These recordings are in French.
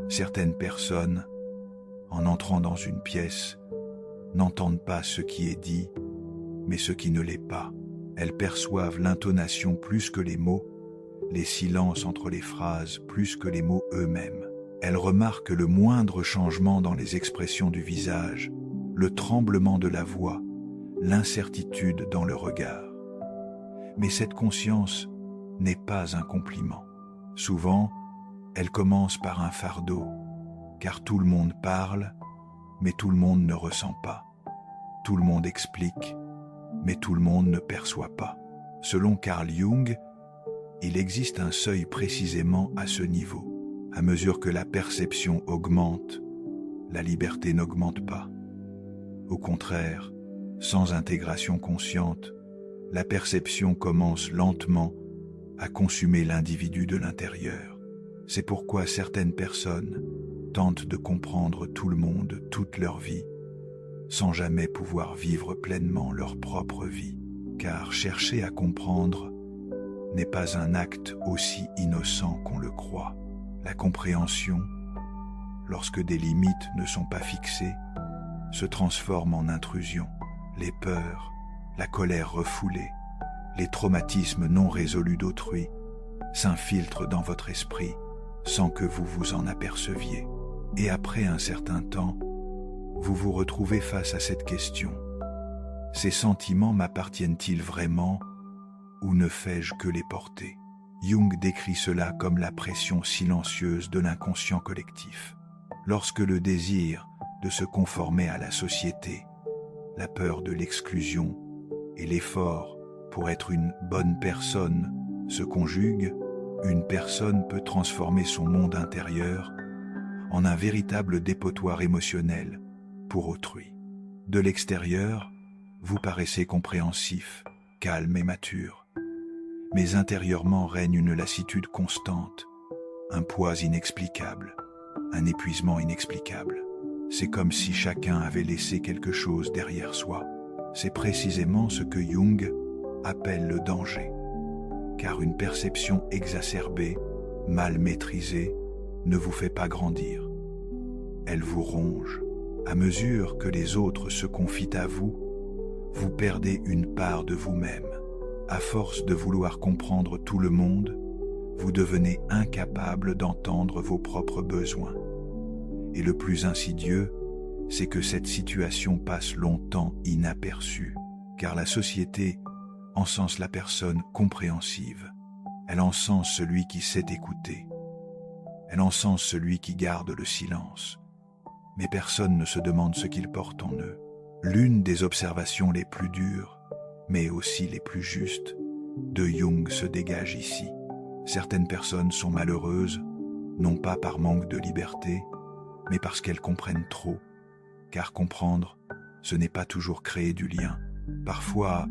Certaines personnes, en entrant dans une pièce, n'entendent pas ce qui est dit, mais ce qui ne l'est pas. Elles perçoivent l'intonation plus que les mots, les silences entre les phrases plus que les mots eux-mêmes. Elles remarquent le moindre changement dans les expressions du visage, le tremblement de la voix, l'incertitude dans le regard. Mais cette conscience n'est pas un compliment. Souvent, elle commence par un fardeau, car tout le monde parle, mais tout le monde ne ressent pas. Tout le monde explique, mais tout le monde ne perçoit pas. Selon Carl Jung, il existe un seuil précisément à ce niveau. À mesure que la perception augmente, la liberté n'augmente pas. Au contraire, sans intégration consciente, la perception commence lentement à consumer l'individu de l'intérieur. C'est pourquoi certaines personnes tentent de comprendre tout le monde toute leur vie, sans jamais pouvoir vivre pleinement leur propre vie. Car chercher à comprendre n'est pas un acte aussi innocent qu'on le croit. La compréhension, lorsque des limites ne sont pas fixées, se transforme en intrusion. Les peurs, la colère refoulée, les traumatismes non résolus d'autrui s'infiltrent dans votre esprit sans que vous vous en aperceviez. Et après un certain temps, vous vous retrouvez face à cette question. Ces sentiments m'appartiennent-ils vraiment ou ne fais-je que les porter? Jung décrit cela comme la pression silencieuse de l'inconscient collectif. Lorsque le désir de se conformer à la société, la peur de l'exclusion et l'effort pour être une bonne personne se conjuguent, une personne peut transformer son monde intérieur en un véritable dépotoir émotionnel pour autrui. De l'extérieur, vous paraissez compréhensif, calme et mature. Mais intérieurement règne une lassitude constante, un poids inexplicable, un épuisement inexplicable. C'est comme si chacun avait laissé quelque chose derrière soi. C'est précisément ce que Jung appelle le danger. Car une perception exacerbée, mal maîtrisée, ne vous fait pas grandir. Elle vous ronge. À mesure que les autres se confient à vous, vous perdez une part de vous-même. À force de vouloir comprendre tout le monde, vous devenez incapable d'entendre vos propres besoins. Et le plus insidieux, c'est que cette situation passe longtemps inaperçue, car la société encense la personne compréhensive. Elle encense celui qui sait écouter. Elle encense celui qui garde le silence. Mais personne ne se demande ce qu'ils portent en eux. L'une des observations les plus dures, mais aussi les plus justes, de Jung se dégage ici. Certaines personnes sont malheureuses, non pas par manque de liberté, mais parce qu'elles comprennent trop. Car comprendre, ce n'est pas toujours créer du lien. Parfois,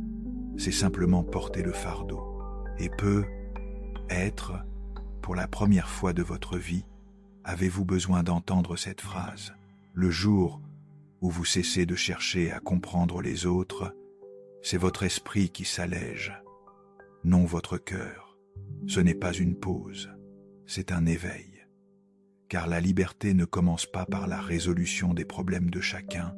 c'est simplement porter le fardeau. Et peut être, pour la première fois de votre vie, avez-vous besoin d'entendre cette phrase. Le jour où vous cessez de chercher à comprendre les autres, c'est votre esprit qui s'allège, non votre cœur. Ce n'est pas une pause, c'est un éveil. Car la liberté ne commence pas par la résolution des problèmes de chacun,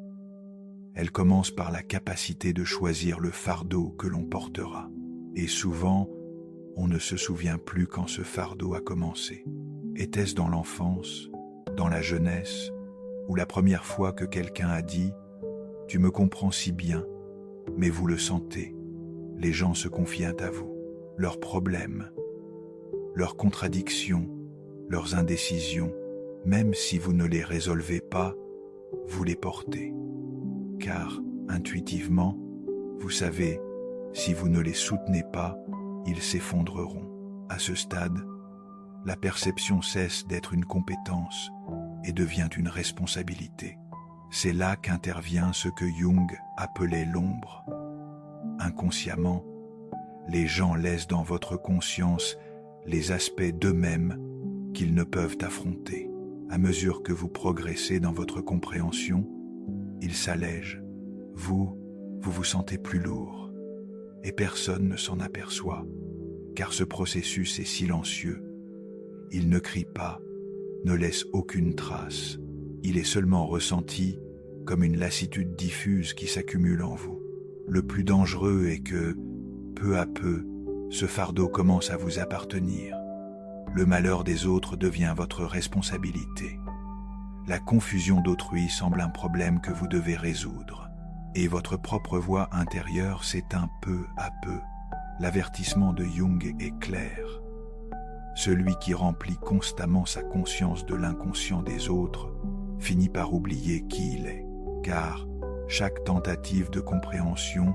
elle commence par la capacité de choisir le fardeau que l'on portera. Et souvent, on ne se souvient plus quand ce fardeau a commencé. Était-ce dans l'enfance, dans la jeunesse, ou la première fois que quelqu'un a dit « Tu me comprends si bien », mais vous le sentez, les gens se confient à vous, leurs problèmes, leurs contradictions, leurs indécisions, même si vous ne les résolvez pas, vous les portez. Car, intuitivement, vous savez, si vous ne les soutenez pas, ils s'effondreront. À ce stade, la perception cesse d'être une compétence et devient une responsabilité. C'est là qu'intervient ce que Jung appelait l'ombre. Inconsciemment, les gens laissent dans votre conscience les aspects d'eux-mêmes qu'ils ne peuvent affronter. À mesure que vous progressez dans votre compréhension, ils s'allègent. Vous vous sentez plus lourd. Et personne ne s'en aperçoit, car ce processus est silencieux. Il ne crie pas, ne laisse aucune trace. Il est seulement ressenti comme une lassitude diffuse qui s'accumule en vous. Le plus dangereux est que, peu à peu, ce fardeau commence à vous appartenir. Le malheur des autres devient votre responsabilité. La confusion d'autrui semble un problème que vous devez résoudre, et votre propre voix intérieure s'éteint peu à peu. L'avertissement de Jung est clair. Celui qui remplit constamment sa conscience de l'inconscient des autres finit par oublier qui il est, car chaque tentative de compréhension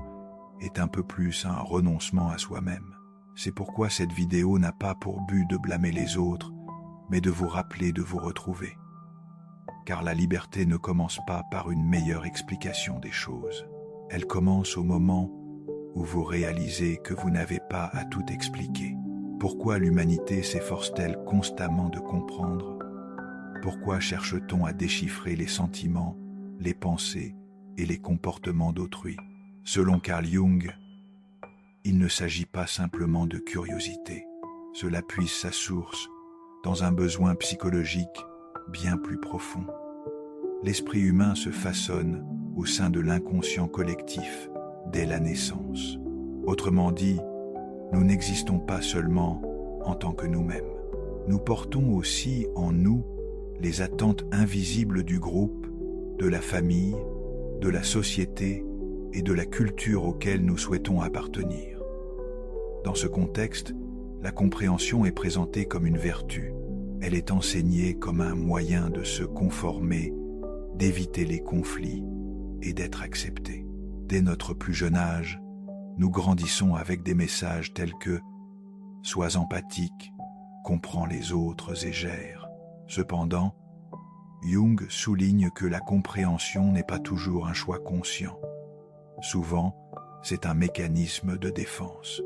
est un peu plus un renoncement à soi-même. C'est pourquoi cette vidéo n'a pas pour but de blâmer les autres, mais de vous rappeler de vous retrouver. Car la liberté ne commence pas par une meilleure explication des choses. Elle commence au moment où vous réalisez que vous n'avez pas à tout expliquer. Pourquoi l'humanité s'efforce-t-elle constamment de comprendre? Pourquoi cherche-t-on à déchiffrer les sentiments, les pensées et les comportements d'autrui? Selon Carl Jung, il ne s'agit pas simplement de curiosité. Cela puise sa source dans un besoin psychologique bien plus profond. L'esprit humain se façonne au sein de l'inconscient collectif dès la naissance. Autrement dit, nous n'existons pas seulement en tant que nous-mêmes. Nous portons aussi en nous les attentes invisibles du groupe, de la famille, de la société et de la culture auxquelles nous souhaitons appartenir. Dans ce contexte, la compréhension est présentée comme une vertu. Elle est enseignée comme un moyen de se conformer, d'éviter les conflits et d'être accepté. Dès notre plus jeune âge, nous grandissons avec des messages tels que « Sois empathique, comprends les autres et gère ». Cependant, Jung souligne que la compréhension n'est pas toujours un choix conscient. Souvent, c'est un mécanisme de défense,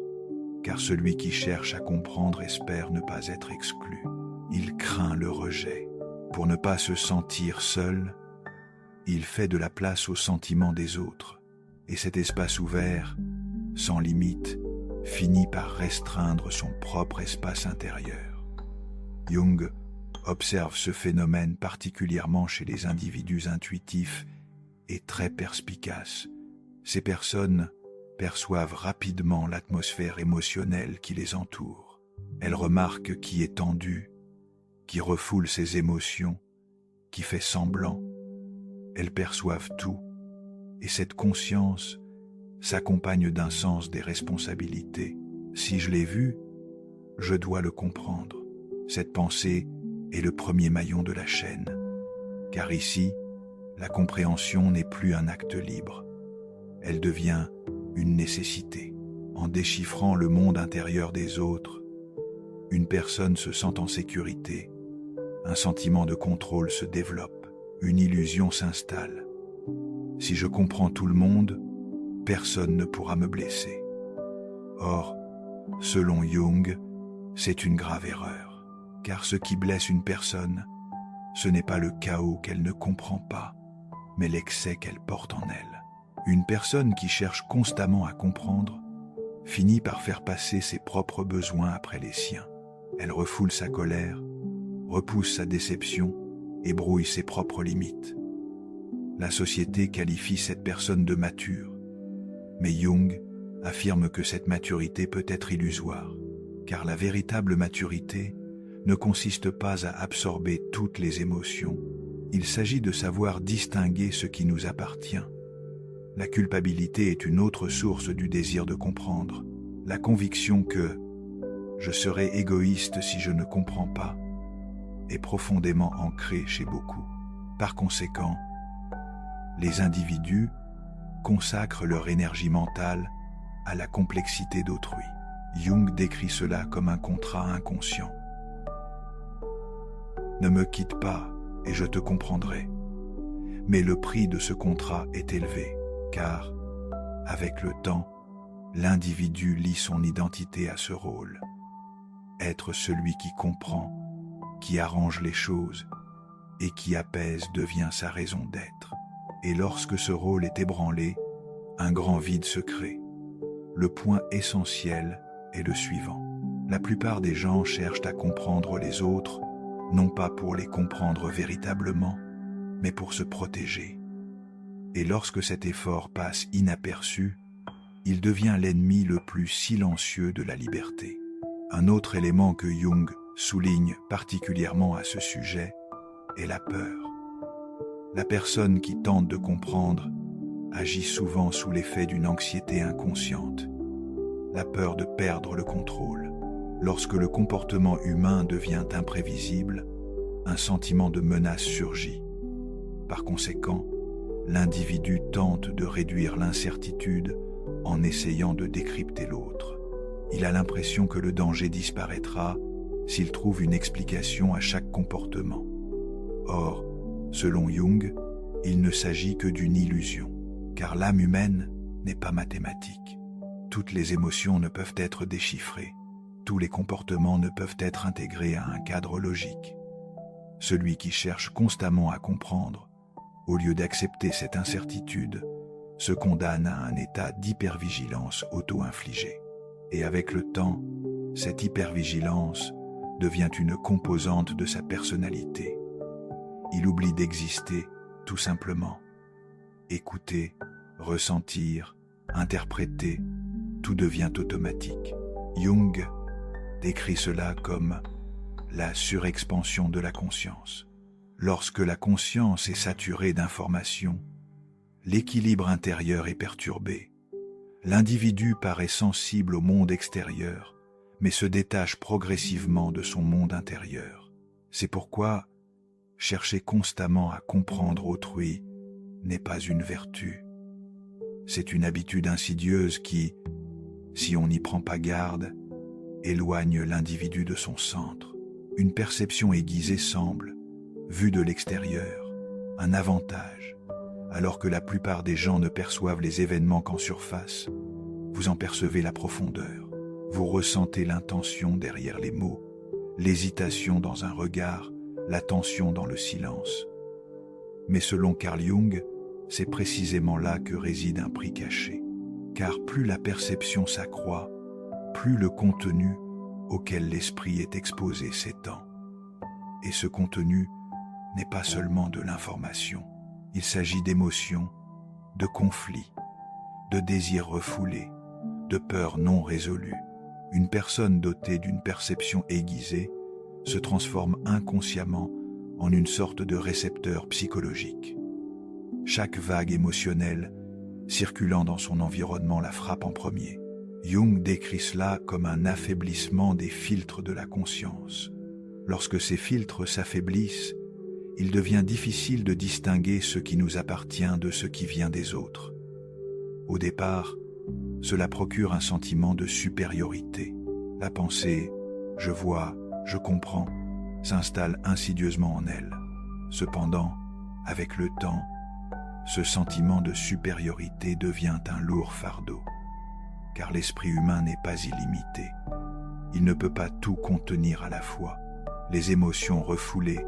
car celui qui cherche à comprendre espère ne pas être exclu. Il craint le rejet. Pour ne pas se sentir seul, il fait de la place aux sentiments des autres, et cet espace ouvert, sans limite, finit par restreindre son propre espace intérieur. Jung observe ce phénomène particulièrement chez les individus intuitifs et très perspicaces. Ces personnes perçoivent rapidement l'atmosphère émotionnelle qui les entoure. Elles remarquent qui est tendu, qui refoule ses émotions, qui fait semblant. Elles perçoivent tout, et cette conscience s'accompagne d'un sens des responsabilités. Si je l'ai vu, je dois le comprendre. Cette pensée est le premier maillon de la chaîne, car ici, la compréhension n'est plus un acte libre. Elle devient une nécessité. En déchiffrant le monde intérieur des autres, une personne se sent en sécurité, un sentiment de contrôle se développe, une illusion s'installe. Si je comprends tout le monde, personne ne pourra me blesser. Or, selon Jung, c'est une grave erreur, car ce qui blesse une personne, ce n'est pas le chaos qu'elle ne comprend pas, mais l'excès qu'elle porte en elle. Une personne qui cherche constamment à comprendre finit par faire passer ses propres besoins après les siens. Elle refoule sa colère, repousse sa déception et brouille ses propres limites. La société qualifie cette personne de mature, mais Jung affirme que cette maturité peut être illusoire, car la véritable maturité ne consiste pas à absorber toutes les émotions. Il s'agit de savoir distinguer ce qui nous appartient. La culpabilité est une autre source du désir de comprendre. La conviction que « je serai égoïste si je ne comprends pas » est profondément ancrée chez beaucoup. Par conséquent, les individus consacrent leur énergie mentale à la complexité d'autrui. Jung décrit cela comme un contrat inconscient. Ne me quitte pas et je te comprendrai. Mais le prix de ce contrat est élevé, car, avec le temps, l'individu lie son identité à ce rôle. Être celui qui comprend, qui arrange les choses et qui apaise devient sa raison d'être. Et lorsque ce rôle est ébranlé, un grand vide se crée. Le point essentiel est le suivant. La plupart des gens cherchent à comprendre les autres non pas pour les comprendre véritablement, mais pour se protéger. Et lorsque cet effort passe inaperçu, il devient l'ennemi le plus silencieux de la liberté. Un autre élément que Jung souligne particulièrement à ce sujet est la peur. La personne qui tente de comprendre agit souvent sous l'effet d'une anxiété inconsciente, la peur de perdre le contrôle. Lorsque le comportement humain devient imprévisible, un sentiment de menace surgit. Par conséquent, l'individu tente de réduire l'incertitude en essayant de décrypter l'autre. Il a l'impression que le danger disparaîtra s'il trouve une explication à chaque comportement. Or, selon Jung, il ne s'agit que d'une illusion, car l'âme humaine n'est pas mathématique. Toutes les émotions ne peuvent être déchiffrées, tous les comportements ne peuvent être intégrés à un cadre logique. Celui qui cherche constamment à comprendre, au lieu d'accepter cette incertitude, se condamne à un état d'hypervigilance auto-infligée. Et avec le temps, cette hypervigilance devient une composante de sa personnalité. Il oublie d'exister, tout simplement. Écouter, ressentir, interpréter, tout devient automatique. Jung décrit cela comme la surexpansion de la conscience. Lorsque la conscience est saturée d'informations, l'équilibre intérieur est perturbé. L'individu paraît sensible au monde extérieur, mais se détache progressivement de son monde intérieur. C'est pourquoi chercher constamment à comprendre autrui n'est pas une vertu. C'est une habitude insidieuse qui, si on n'y prend pas garde, éloigne l'individu de son centre. Une perception aiguisée semble, vue de l'extérieur, un avantage, alors que la plupart des gens ne perçoivent les événements qu'en surface. Vous en percevez la profondeur, vous ressentez l'intention derrière les mots, l'hésitation dans un regard, la tension dans le silence. Mais selon Carl Jung, c'est précisément là que réside un prix caché. Car plus la perception s'accroît, plus le contenu auquel l'esprit est exposé s'étend. Et ce contenu n'est pas seulement de l'information. Il s'agit d'émotions, de conflits, de désirs refoulés, de peurs non résolues. Une personne dotée d'une perception aiguisée se transforme inconsciemment en une sorte de récepteur psychologique. Chaque vague émotionnelle circulant dans son environnement la frappe en premier. Jung décrit cela comme un affaiblissement des filtres de la conscience. Lorsque ces filtres s'affaiblissent, il devient difficile de distinguer ce qui nous appartient de ce qui vient des autres. Au départ, cela procure un sentiment de supériorité. La pensée « je vois, je comprends » s'installe insidieusement en elle. Cependant, avec le temps, ce sentiment de supériorité devient un lourd fardeau, car l'esprit humain n'est pas illimité. Il ne peut pas tout contenir à la fois. Les émotions refoulées,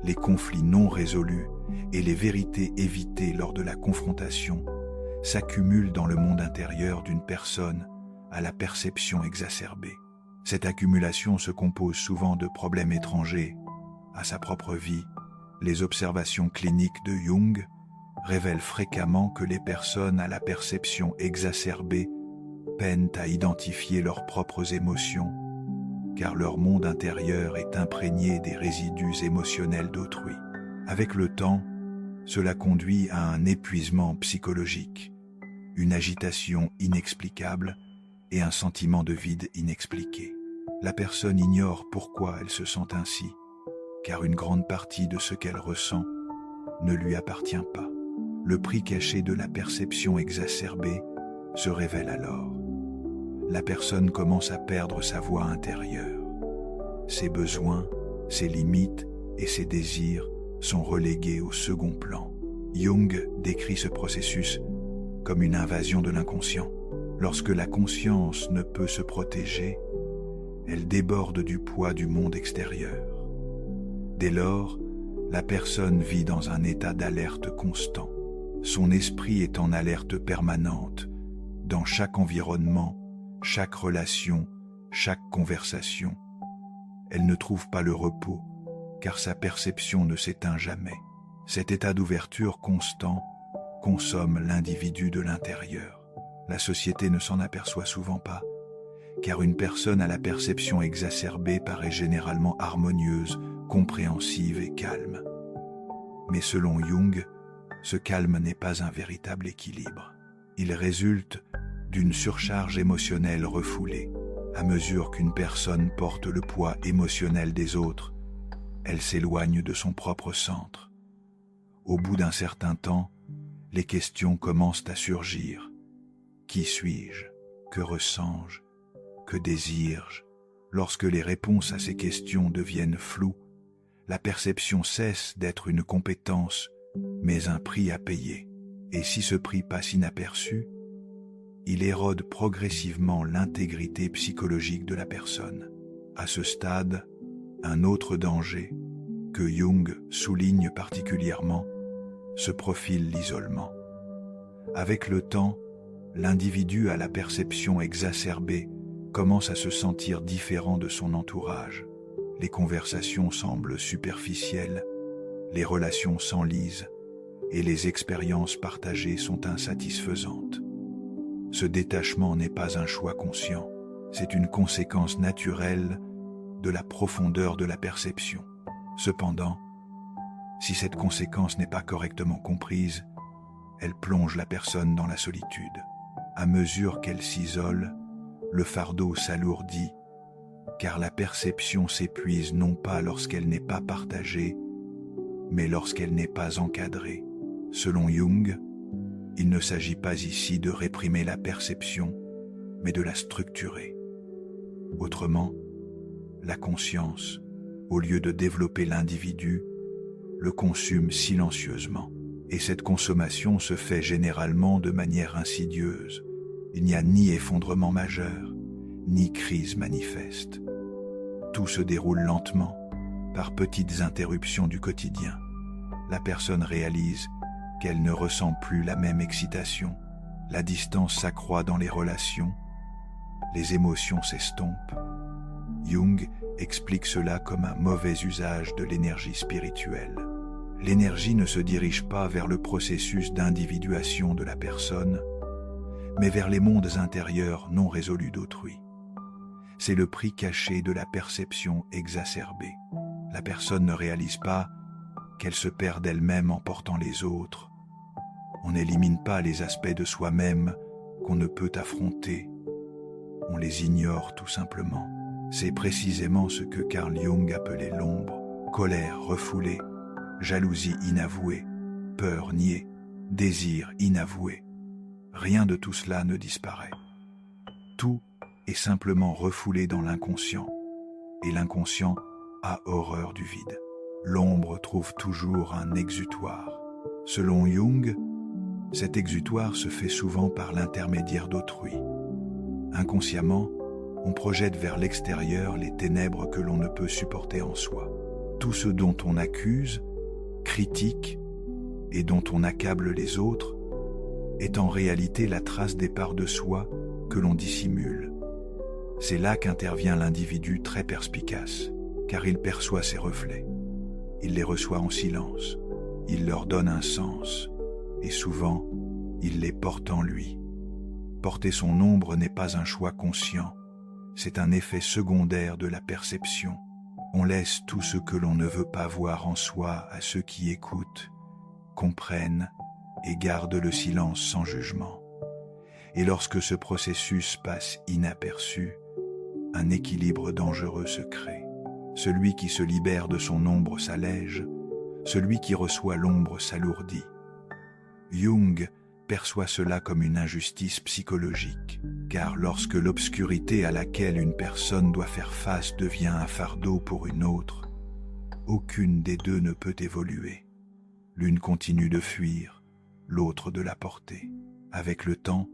les conflits non résolus et les vérités évitées lors de la confrontation s'accumulent dans le monde intérieur d'une personne à la perception exacerbée. Cette accumulation se compose souvent de problèmes étrangers à sa propre vie. Les observations cliniques de Jung révèlent fréquemment que les personnes à la perception exacerbée peinent à identifier leurs propres émotions, car leur monde intérieur est imprégné des résidus émotionnels d'autrui. Avec le temps, cela conduit à un épuisement psychologique, une agitation inexplicable et un sentiment de vide inexpliqué. La personne ignore pourquoi elle se sent ainsi, car une grande partie de ce qu'elle ressent ne lui appartient pas. Le prix caché de la perception exacerbée se révèle alors. La personne commence à perdre sa voix intérieure. Ses besoins, ses limites et ses désirs sont relégués au second plan. Jung décrit ce processus comme une invasion de l'inconscient. Lorsque la conscience ne peut se protéger, elle déborde du poids du monde extérieur. Dès lors, la personne vit dans un état d'alerte constant. Son esprit est en alerte permanente, dans chaque environnement, chaque relation, chaque conversation. Elle ne trouve pas le repos, car sa perception ne s'éteint jamais. Cet état d'ouverture constant consomme l'individu de l'intérieur. La société ne s'en aperçoit souvent pas, car une personne à la perception exacerbée paraît généralement harmonieuse, compréhensive et calme. Mais selon Jung, ce calme n'est pas un véritable équilibre. Il résulte d'une surcharge émotionnelle refoulée. À mesure qu'une personne porte le poids émotionnel des autres, elle s'éloigne de son propre centre. Au bout d'un certain temps, les questions commencent à surgir. Qui suis-je? Que ressens-je? Que désire-je? Lorsque les réponses à ces questions deviennent floues, la perception cesse d'être une compétence, mais un prix à payer. Et si ce prix passe inaperçu, il érode progressivement l'intégrité psychologique de la personne. À ce stade, un autre danger, que Jung souligne particulièrement, se profile l'isolement. Avec le temps, l'individu à la perception exacerbée commence à se sentir différent de son entourage. Les conversations semblent superficielles, les relations s'enlisent et les expériences partagées sont insatisfaisantes. Ce détachement n'est pas un choix conscient, c'est une conséquence naturelle de la profondeur de la perception. Cependant, si cette conséquence n'est pas correctement comprise, elle plonge la personne dans la solitude. À mesure qu'elle s'isole, le fardeau s'alourdit, car la perception s'épuise non pas lorsqu'elle n'est pas partagée, mais lorsqu'elle n'est pas encadrée. Selon Jung, il ne s'agit pas ici de réprimer la perception, mais de la structurer. Autrement, la conscience, au lieu de développer l'individu, le consume silencieusement. Et cette consommation se fait généralement de manière insidieuse. Il n'y a ni effondrement majeur, ni crise manifeste. Tout se déroule lentement, par petites interruptions du quotidien. La personne réalise qu'elle ne ressent plus la même excitation. La distance s'accroît dans les relations. Les émotions s'estompent. Jung explique cela comme un mauvais usage de l'énergie spirituelle. L'énergie ne se dirige pas vers le processus d'individuation de la personne, mais vers les mondes intérieurs non résolus d'autrui. C'est le prix caché de la perception exacerbée. La personne ne réalise pas qu'elle se perd d'elle-même en portant les autres. On n'élimine pas les aspects de soi-même qu'on ne peut affronter. On les ignore tout simplement. C'est précisément ce que Carl Jung appelait l'ombre, colère refoulée, jalousie inavouée, peur niée, désir inavoué. Rien de tout cela ne disparaît. Tout est simplement refoulé dans l'inconscient, et l'inconscient a horreur du vide. L'ombre trouve toujours un exutoire. Selon Jung, cet exutoire se fait souvent par l'intermédiaire d'autrui. Inconsciemment, on projette vers l'extérieur les ténèbres que l'on ne peut supporter en soi. Tout ce dont on accuse, critique et dont on accable les autres est en réalité la trace des parts de soi que l'on dissimule. C'est là qu'intervient l'individu très perspicace, car il perçoit ses reflets. Il les reçoit en silence, il leur donne un sens, et souvent, il les porte en lui. Porter son ombre n'est pas un choix conscient, c'est un effet secondaire de la perception. On laisse tout ce que l'on ne veut pas voir en soi à ceux qui écoutent, comprennent et gardent le silence sans jugement. Et lorsque ce processus passe inaperçu, un équilibre dangereux se crée. Celui qui se libère de son ombre s'allège, celui qui reçoit l'ombre s'alourdit. Jung perçoit cela comme une injustice psychologique, car lorsque l'obscurité à laquelle une personne doit faire face devient un fardeau pour une autre, aucune des deux ne peut évoluer. L'une continue de fuir, l'autre de la porter. Avec le temps,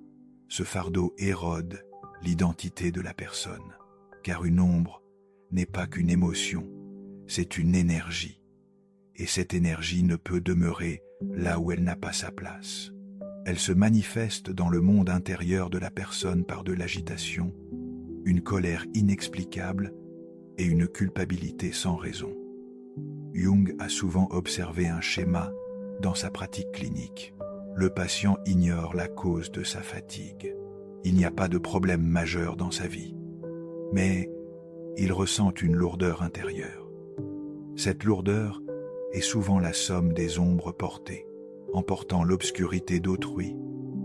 ce fardeau érode l'identité de la personne, car une ombre n'est pas qu'une émotion, c'est une énergie, et cette énergie ne peut demeurer là où elle n'a pas sa place. Elle se manifeste dans le monde intérieur de la personne par de l'agitation, une colère inexplicable et une culpabilité sans raison. Jung a souvent observé un schéma dans sa pratique clinique. Le patient ignore la cause de sa fatigue. Il n'y a pas de problème majeur dans sa vie. Mais il ressent une lourdeur intérieure. Cette lourdeur est souvent la somme des ombres portées. En portant l'obscurité d'autrui,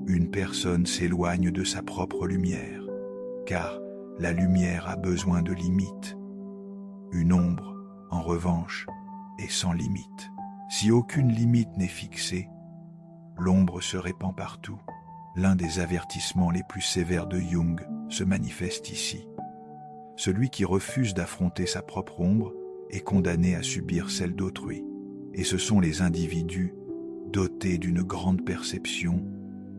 une personne s'éloigne de sa propre lumière, car la lumière a besoin de limites. Une ombre, en revanche, est sans limite. Si aucune limite n'est fixée, l'ombre se répand partout. L'un des avertissements les plus sévères de Jung se manifeste ici. Celui qui refuse d'affronter sa propre ombre est condamné à subir celle d'autrui. Et ce sont les individus dotés d'une grande perception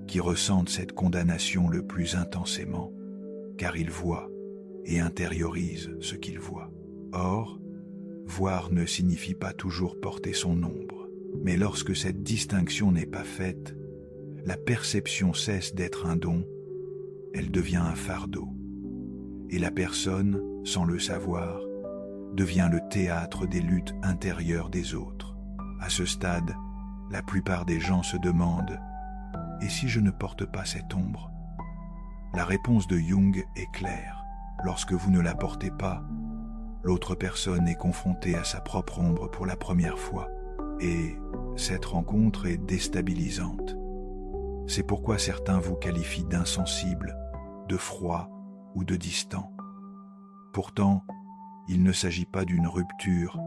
qui ressentent cette condamnation le plus intensément, car ils voient et intériorisent ce qu'ils voient. Or, voir ne signifie pas toujours porter son ombre, mais lorsque cette distinction n'est pas faite, la perception cesse d'être un don, elle devient un fardeau. Et la personne, sans le savoir, devient le théâtre des luttes intérieures des autres. À ce stade, la plupart des gens se demandent « Et si je ne porte pas cette ombre ?» La réponse de Jung est claire. Lorsque vous ne la portez pas, l'autre personne est confrontée à sa propre ombre pour la première fois. Et cette rencontre est déstabilisante. C'est pourquoi certains vous qualifient d'insensible, de froid ou de distant. Pourtant, il ne s'agit pas d'une rupture,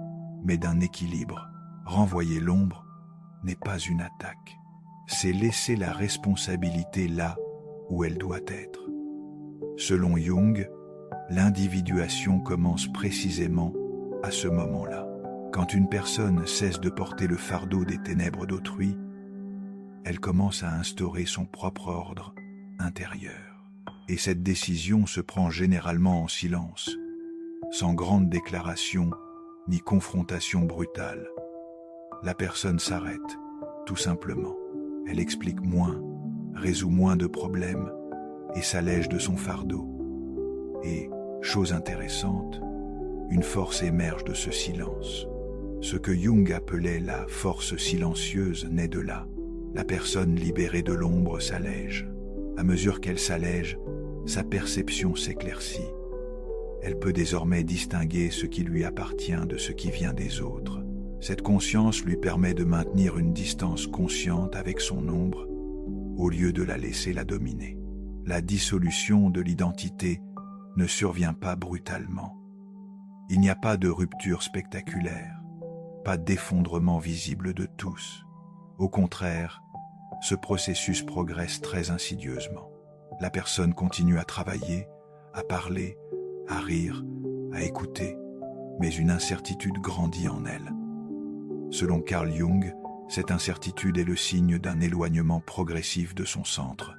mais d'un équilibre. Renvoyer l'ombre n'est pas une attaque. C'est laisser la responsabilité là où elle doit être. Selon Jung, l'individuation commence précisément à ce moment-là. Quand une personne cesse de porter le fardeau des ténèbres d'autrui, elle commence à instaurer son propre ordre intérieur. Et cette décision se prend généralement en silence, sans grande déclaration ni confrontation brutale. La personne s'arrête, tout simplement. Elle explique moins, résout moins de problèmes et s'allège de son fardeau. Et, chose intéressante, une force émerge de ce silence. Ce que Jung appelait la force silencieuse naît de là. La personne libérée de l'ombre s'allège. À mesure qu'elle s'allège, sa perception s'éclaircit. Elle peut désormais distinguer ce qui lui appartient de ce qui vient des autres. Cette conscience lui permet de maintenir une distance consciente avec son ombre, au lieu de la laisser la dominer. La dissolution de l'identité ne survient pas brutalement. Il n'y a pas de rupture spectaculaire, pas d'effondrement visible de tous. Au contraire, ce processus progresse très insidieusement. La personne continue à travailler, à parler, à rire, à écouter, mais une incertitude grandit en elle. Selon Carl Jung, cette incertitude est le signe d'un éloignement progressif de son centre.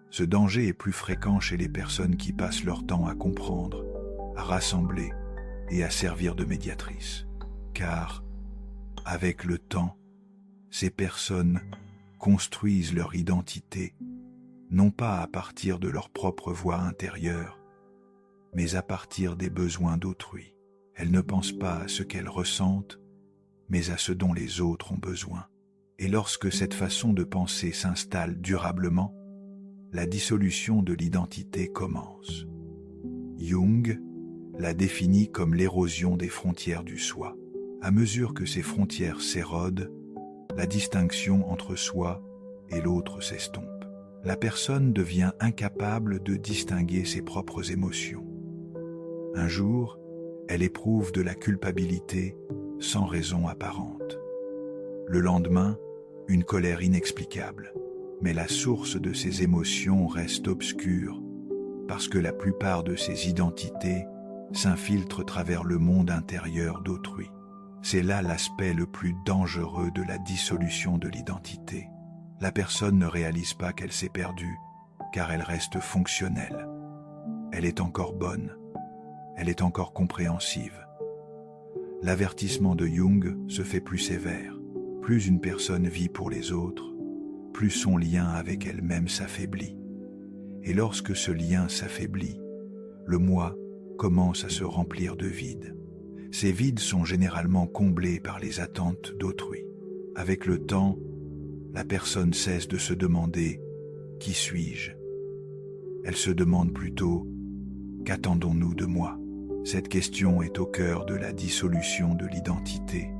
Ce danger est plus fréquent chez les personnes qui passent leur temps à comprendre, à rassembler et à servir de médiatrices. Car, avec le temps, ces personnes construisent leur identité, non pas à partir de leur propre voix intérieure, mais à partir des besoins d'autrui. Elles ne pensent pas à ce qu'elles ressentent, mais à ce dont les autres ont besoin. Et lorsque cette façon de penser s'installe durablement, la dissolution de l'identité commence. Jung la définit comme l'érosion des frontières du soi. À mesure que ces frontières s'érodent, la distinction entre soi et l'autre s'estompe. La personne devient incapable de distinguer ses propres émotions. Un jour, elle éprouve de la culpabilité sans raison apparente. Le lendemain, une colère inexplicable. Mais la source de ces émotions reste obscure parce que la plupart de ces identités s'infiltrent à travers le monde intérieur d'autrui. C'est là l'aspect le plus dangereux de la dissolution de l'identité. La personne ne réalise pas qu'elle s'est perdue, car elle reste fonctionnelle. Elle est encore bonne, elle est encore compréhensive. L'avertissement de Jung se fait plus sévère. Plus une personne vit pour les autres, plus son lien avec elle-même s'affaiblit. Et lorsque ce lien s'affaiblit, le moi commence à se remplir de vide. Ces vides sont généralement comblés par les attentes d'autrui. Avec le temps, la personne cesse de se demander « Qui suis-je » Elle se demande plutôt « Qu'attendons-nous de moi ?» Cette question est au cœur de la dissolution de l'identité,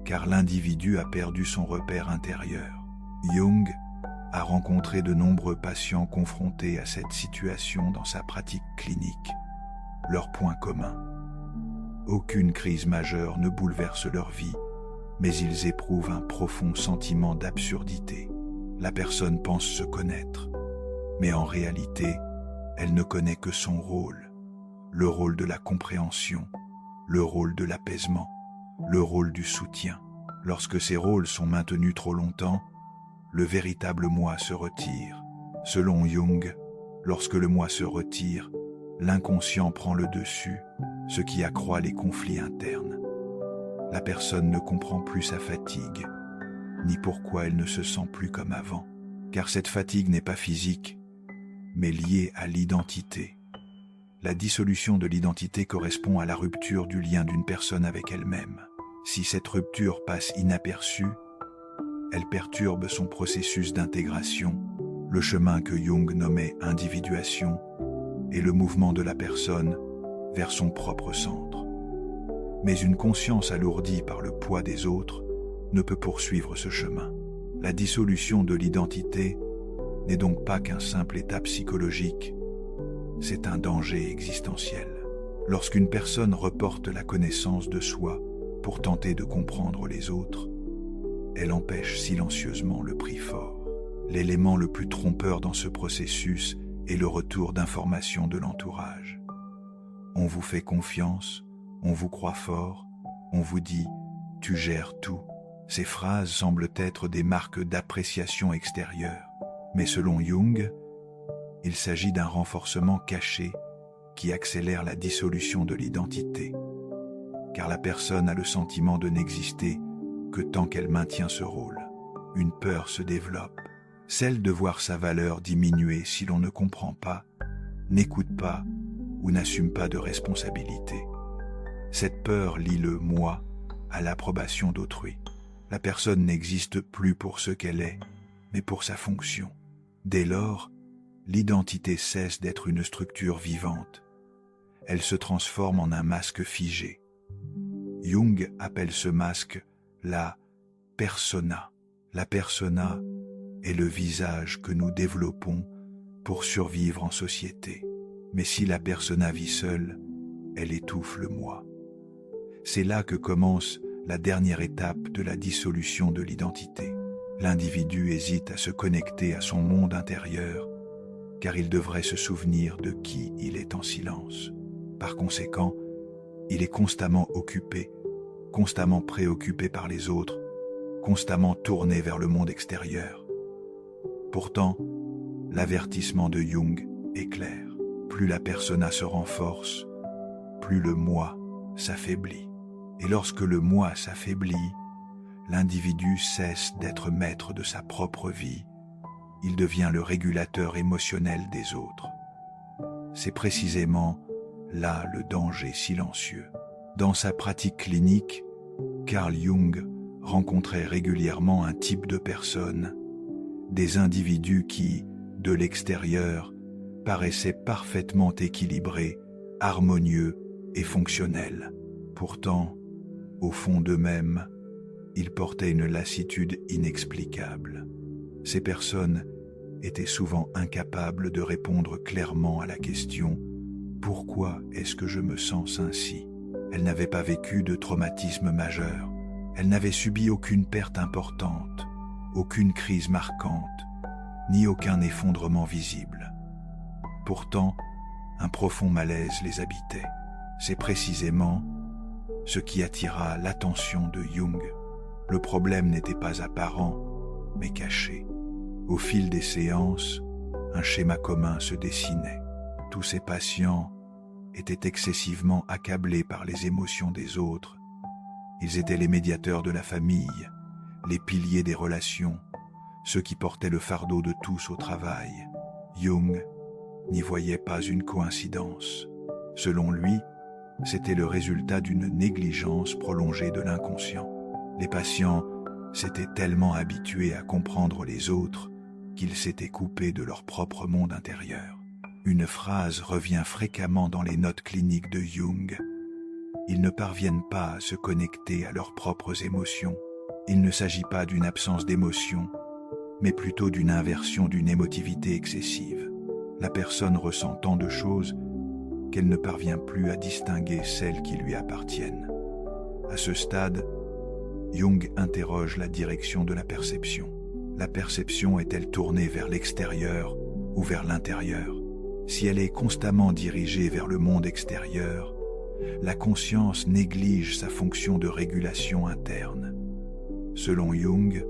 car l'individu a perdu son repère intérieur. Jung a rencontré de nombreux patients confrontés à cette situation dans sa pratique clinique. Leur point commun: aucune crise majeure ne bouleverse leur vie, mais ils éprouvent un profond sentiment d'absurdité. La personne pense se connaître, mais en réalité, elle ne connaît que son rôle, le rôle de la compréhension, le rôle de l'apaisement, le rôle du soutien. Lorsque ces rôles sont maintenus trop longtemps, le véritable moi se retire. Selon Jung, lorsque le moi se retire, l'inconscient prend le dessus, ce qui accroît les conflits internes. La personne ne comprend plus sa fatigue, ni pourquoi elle ne se sent plus comme avant, car cette fatigue n'est pas physique, mais liée à l'identité. La dissolution de l'identité correspond à la rupture du lien d'une personne avec elle-même. Si cette rupture passe inaperçue, elle perturbe son processus d'intégration, le chemin que Jung nommait individuation, et le mouvement de la personne vers son propre centre. Mais une conscience alourdie par le poids des autres ne peut poursuivre ce chemin. La dissolution de l'identité n'est donc pas qu'un simple état psychologique, c'est un danger existentiel. Lorsqu'une personne reporte la connaissance de soi pour tenter de comprendre les autres, elle empêche silencieusement le prix fort. L'élément le plus trompeur dans ce processus est le retour d'informations de l'entourage. On vous fait confiance, on vous croit fort, on vous dit « tu gères tout ». Ces phrases semblent être des marques d'appréciation extérieure, mais selon Jung, il s'agit d'un renforcement caché qui accélère la dissolution de l'identité, car la personne a le sentiment de n'exister que tant qu'elle maintient ce rôle. Une peur se développe, celle de voir sa valeur diminuer si l'on ne comprend pas, n'écoute pas ou n'assume pas de responsabilité. Cette peur lie le « moi » à l'approbation d'autrui. La personne n'existe plus pour ce qu'elle est, mais pour sa fonction. Dès lors, l'identité cesse d'être une structure vivante. Elle se transforme en un masque figé. Jung appelle ce masque la persona. La persona est le visage que nous développons pour survivre en société. Mais si la persona vit seule, elle étouffe le moi. C'est là que commence la dernière étape de la dissolution de l'identité. L'individu hésite à se connecter à son monde intérieur, car il devrait se souvenir de qui il est en silence. Par conséquent, il est constamment occupé, constamment préoccupé par les autres, constamment tourné vers le monde extérieur. Pourtant, l'avertissement de Jung est clair. Plus la persona se renforce, plus le moi s'affaiblit. Et lorsque le moi s'affaiblit, l'individu cesse d'être maître de sa propre vie. Il devient le régulateur émotionnel des autres. C'est précisément là le danger silencieux. Dans sa pratique clinique, Carl Jung rencontrait régulièrement un type de personnes, des individus qui, de l'extérieur, paraissaient parfaitement équilibrés, harmonieux et fonctionnels. Pourtant, au fond d'eux-mêmes, ils portaient une lassitude inexplicable. Ces personnes étaient souvent incapables de répondre clairement à la question « Pourquoi est-ce que je me sens ainsi ?» Elles n'avaient pas vécu de traumatisme majeur, elles n'avaient subi aucune perte importante, aucune crise marquante, ni aucun effondrement visible. Pourtant, un profond malaise les habitait. C'est précisément ce qui attira l'attention de Jung. Le problème n'était pas apparent, mais caché. Au fil des séances, un schéma commun se dessinait. Tous ces patients étaient excessivement accablés par les émotions des autres. Ils étaient les médiateurs de la famille, les piliers des relations, ceux qui portaient le fardeau de tous au travail. Jung n'y voyait pas une coïncidence. Selon lui, c'était le résultat d'une négligence prolongée de l'inconscient. Les patients s'étaient tellement habitués à comprendre les autres qu'ils s'étaient coupés de leur propre monde intérieur. Une phrase revient fréquemment dans les notes cliniques de Jung. Ils ne parviennent pas à se connecter à leurs propres émotions. Il ne s'agit pas d'une absence d'émotion, mais plutôt d'une inversion d'une émotivité excessive. La personne ressent tant de choses qu'elle ne parvient plus à distinguer celles qui lui appartiennent. À ce stade, Jung interroge la direction de la perception. La perception est-elle tournée vers l'extérieur ou vers l'intérieur? Si elle est constamment dirigée vers le monde extérieur, la conscience néglige sa fonction de régulation interne. Selon Jung,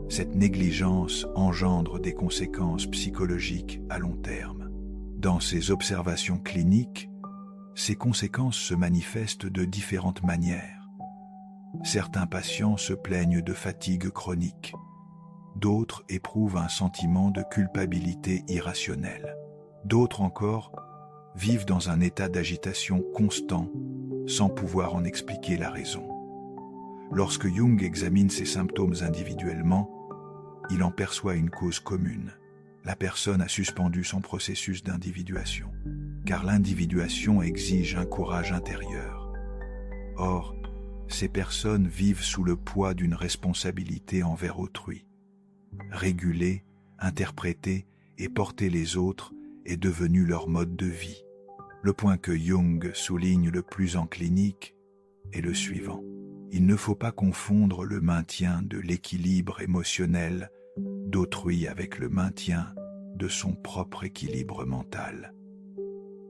cette négligence engendre des conséquences psychologiques à long terme. Dans ses observations cliniques, ces conséquences se manifestent de différentes manières. Certains patients se plaignent de fatigue chronique. D'autres éprouvent un sentiment de culpabilité irrationnelle. D'autres encore vivent dans un état d'agitation constant sans pouvoir en expliquer la raison. Lorsque Jung examine ces symptômes individuellement, il en perçoit une cause commune. La personne a suspendu son processus d'individuation, car l'individuation exige un courage intérieur. Or, ces personnes vivent sous le poids d'une responsabilité envers autrui. Réguler, interpréter et porter les autres est devenu leur mode de vie. Le point que Jung souligne le plus en clinique est le suivant. Il ne faut pas confondre le maintien de l'équilibre émotionnel d'autrui avec le maintien de son propre équilibre mental.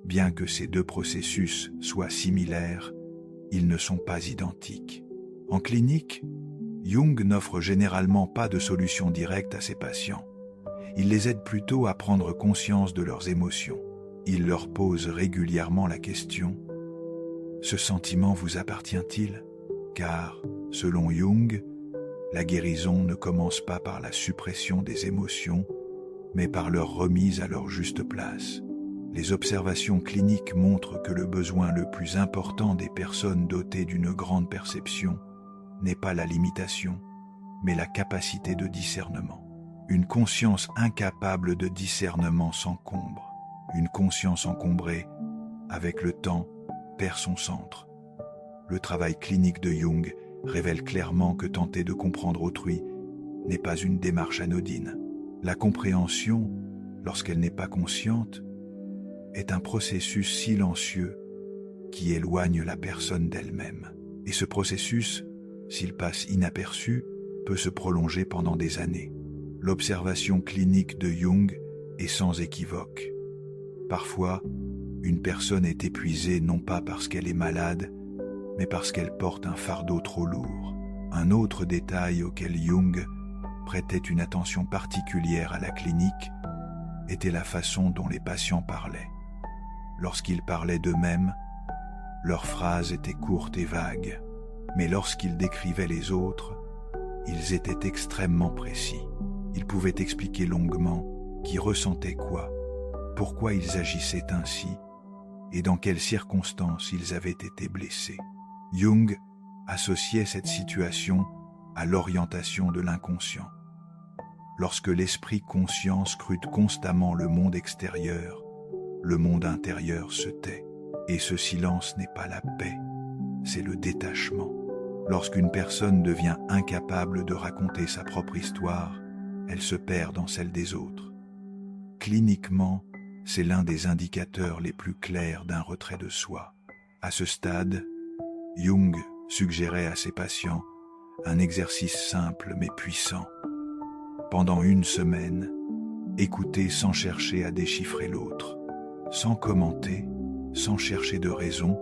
Bien que ces deux processus soient similaires, ils ne sont pas identiques. En clinique, Jung n'offre généralement pas de solution directe à ses patients. Il les aide plutôt à prendre conscience de leurs émotions. Il leur pose régulièrement la question « Ce sentiment vous appartient-il » Car, selon Jung, la guérison ne commence pas par la suppression des émotions, mais par leur remise à leur juste place. Les observations cliniques montrent que le besoin le plus important des personnes dotées d'une grande perception n'est pas la limitation, mais la capacité de discernement. Une conscience incapable de discernement s'encombre. Une conscience encombrée, avec le temps, perd son centre. Le travail clinique de Jung révèle clairement que tenter de comprendre autrui n'est pas une démarche anodine. La compréhension, lorsqu'elle n'est pas consciente, est un processus silencieux qui éloigne la personne d'elle-même. Et ce processus, s'il passe inaperçu, peut se prolonger pendant des années. L'observation clinique de Jung est sans équivoque. Parfois, une personne est épuisée non pas parce qu'elle est malade, mais parce qu'elle porte un fardeau trop lourd. Un autre détail auquel Jung prêtait une attention particulière à la clinique était la façon dont les patients parlaient. Lorsqu'ils parlaient d'eux-mêmes, leurs phrases étaient courtes et vagues, mais lorsqu'ils décrivaient les autres, ils étaient extrêmement précis. Ils pouvaient expliquer longuement qui ressentaient quoi, pourquoi ils agissaient ainsi et dans quelles circonstances ils avaient été blessés. Jung associait cette situation à l'orientation de l'inconscient. Lorsque l'esprit conscient scrute constamment le monde extérieur, le monde intérieur se tait. Et ce silence n'est pas la paix, c'est le détachement. Lorsqu'une personne devient incapable de raconter sa propre histoire, elle se perd dans celle des autres. Cliniquement, c'est l'un des indicateurs les plus clairs d'un retrait de soi. À ce stade, Jung suggérait à ses patients un exercice simple mais puissant. Pendant une semaine, écoutez sans chercher à déchiffrer l'autre, sans commenter, sans chercher de raison,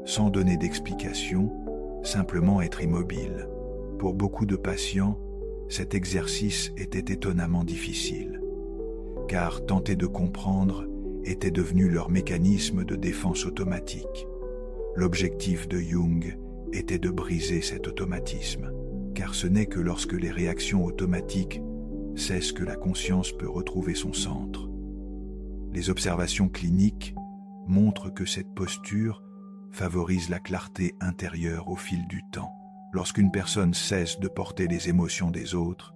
sans donner d'explication, simplement être immobile. Pour beaucoup de patients, cet exercice était étonnamment difficile, car tenter de comprendre était devenu leur mécanisme de défense automatique. L'objectif de Jung était de briser cet automatisme, car ce n'est que lorsque les réactions automatiques cessent que la conscience peut retrouver son centre. Les observations cliniques montrent que cette posture favorise la clarté intérieure au fil du temps. Lorsqu'une personne cesse de porter les émotions des autres,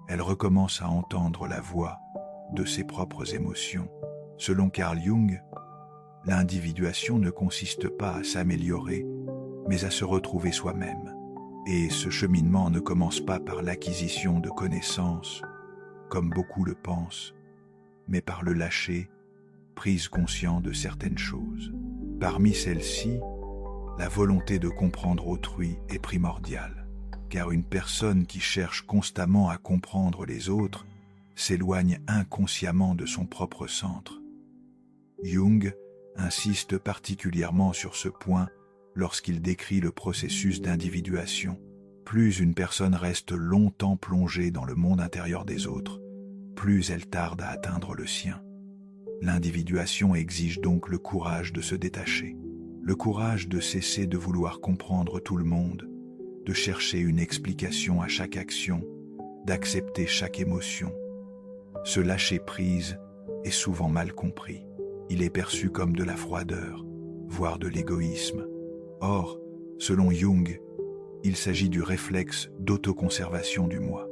elle recommence à entendre la voix de ses propres émotions. Selon Carl Jung, l'individuation ne consiste pas à s'améliorer, mais à se retrouver soi-même. Et ce cheminement ne commence pas par l'acquisition de connaissances, comme beaucoup le pensent, mais par le lâcher, prise consciente de certaines choses. Parmi celles-ci, la volonté de comprendre autrui est primordiale, car une personne qui cherche constamment à comprendre les autres s'éloigne inconsciemment de son propre centre. Jung insiste particulièrement sur ce point lorsqu'il décrit le processus d'individuation. Plus une personne reste longtemps plongée dans le monde intérieur des autres, plus elle tarde à atteindre le sien. L'individuation exige donc le courage de se détacher, le courage de cesser de vouloir comprendre tout le monde, de chercher une explication à chaque action, d'accepter chaque émotion. Ce lâcher-prise est souvent mal compris. Il est perçu comme de la froideur, voire de l'égoïsme. Or, selon Jung, il s'agit du réflexe d'autoconservation du moi,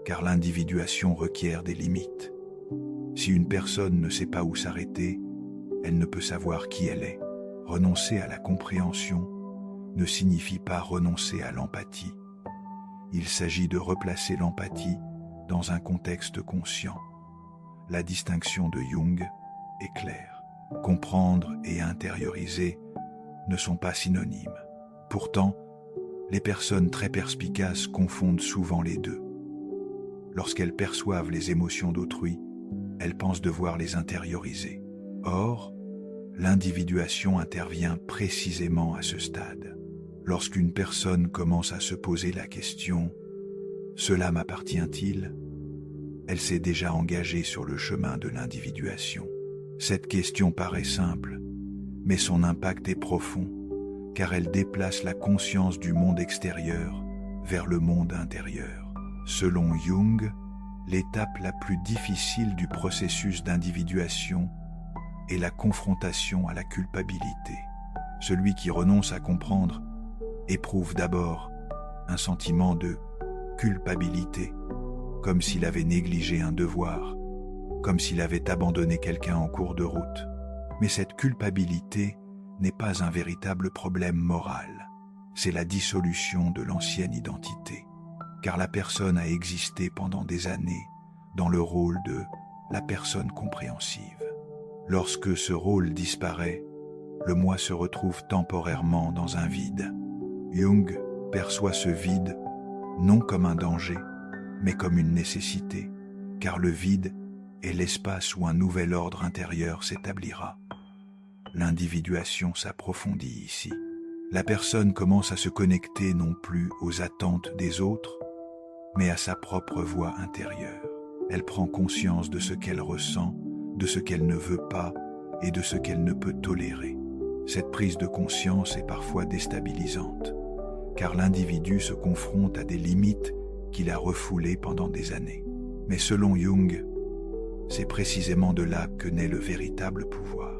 car l'individuation requiert des limites. Si une personne ne sait pas où s'arrêter, elle ne peut savoir qui elle est. Renoncer à la compréhension ne signifie pas renoncer à l'empathie. Il s'agit de replacer l'empathie dans un contexte conscient. La distinction de Jung est claire. Comprendre et intérioriser ne sont pas synonymes. Pourtant, les personnes très perspicaces confondent souvent les deux. Lorsqu'elles perçoivent les émotions d'autrui, elles pensent devoir les intérioriser. Or, l'individuation intervient précisément à ce stade. Lorsqu'une personne commence à se poser la question « Cela m'appartient-il ?», elle s'est déjà engagée sur le chemin de l'individuation. Cette question paraît simple, mais son impact est profond, car elle déplace la conscience du monde extérieur vers le monde intérieur. Selon Jung, l'étape la plus difficile du processus d'individuation est la confrontation à la culpabilité. Celui qui renonce à comprendre éprouve d'abord un sentiment de culpabilité, comme s'il avait négligé un devoir, comme s'il avait abandonné quelqu'un en cours de route. Mais cette culpabilité n'est pas un véritable problème moral, c'est la dissolution de l'ancienne identité, car la personne a existé pendant des années dans le rôle de la personne compréhensive. Lorsque ce rôle disparaît, le moi se retrouve temporairement dans un vide. Jung perçoit ce vide non comme un danger, mais comme une nécessité, car le vide est l'espace où un nouvel ordre intérieur s'établira. L'individuation s'approfondit ici. La personne commence à se connecter non plus aux attentes des autres, mais à sa propre voix intérieure. Elle prend conscience de ce qu'elle ressent, de ce qu'elle ne veut pas et de ce qu'elle ne peut tolérer. Cette prise de conscience est parfois déstabilisante, car l'individu se confronte à des limites qu'il a refoulées pendant des années. Mais selon Jung, c'est précisément de là que naît le véritable pouvoir.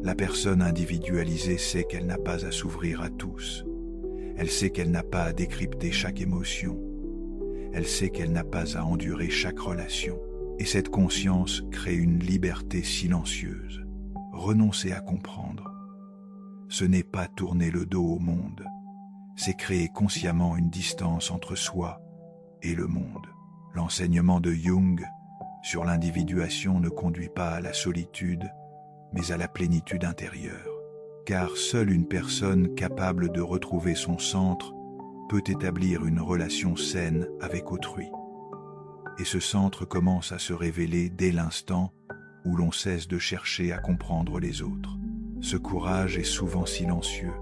La personne individualisée sait qu'elle n'a pas à s'ouvrir à tous. Elle sait qu'elle n'a pas à décrypter chaque émotion. Elle sait qu'elle n'a pas à endurer chaque relation. Et cette conscience crée une liberté silencieuse. Renoncer à comprendre, ce n'est pas tourner le dos au monde, c'est créer consciemment une distance entre soi et le monde. L'enseignement de Jung sur l'individuation ne conduit pas à la solitude, mais à la plénitude intérieure. Car seule une personne capable de retrouver son centre peut établir une relation saine avec autrui. Et ce centre commence à se révéler dès l'instant où l'on cesse de chercher à comprendre les autres. Ce courage est souvent silencieux.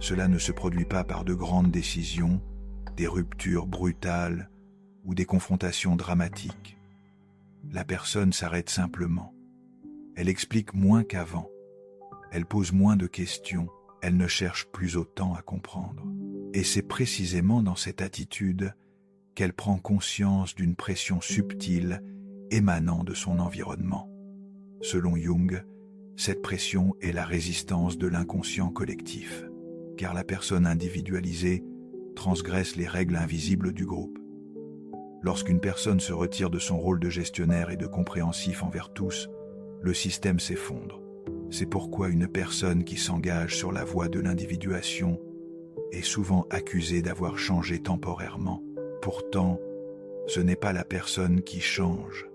Cela ne se produit pas par de grandes décisions, des ruptures brutales ou des confrontations dramatiques. La personne s'arrête simplement. Elle explique moins qu'avant. Elle pose moins de questions. Elle ne cherche plus autant à comprendre. Et c'est précisément dans cette attitude qu'elle prend conscience d'une pression subtile émanant de son environnement. Selon Jung, Cette pression est la résistance de l'inconscient collectif, car la personne individualisée transgresse les règles invisibles du groupe. Lorsqu'une personne se retire de son rôle de gestionnaire et de compréhensif envers tous, le système s'effondre. C'est pourquoi une personne qui s'engage sur la voie de l'individuation est souvent accusée d'avoir changé temporairement. Pourtant, ce n'est pas la personne qui change,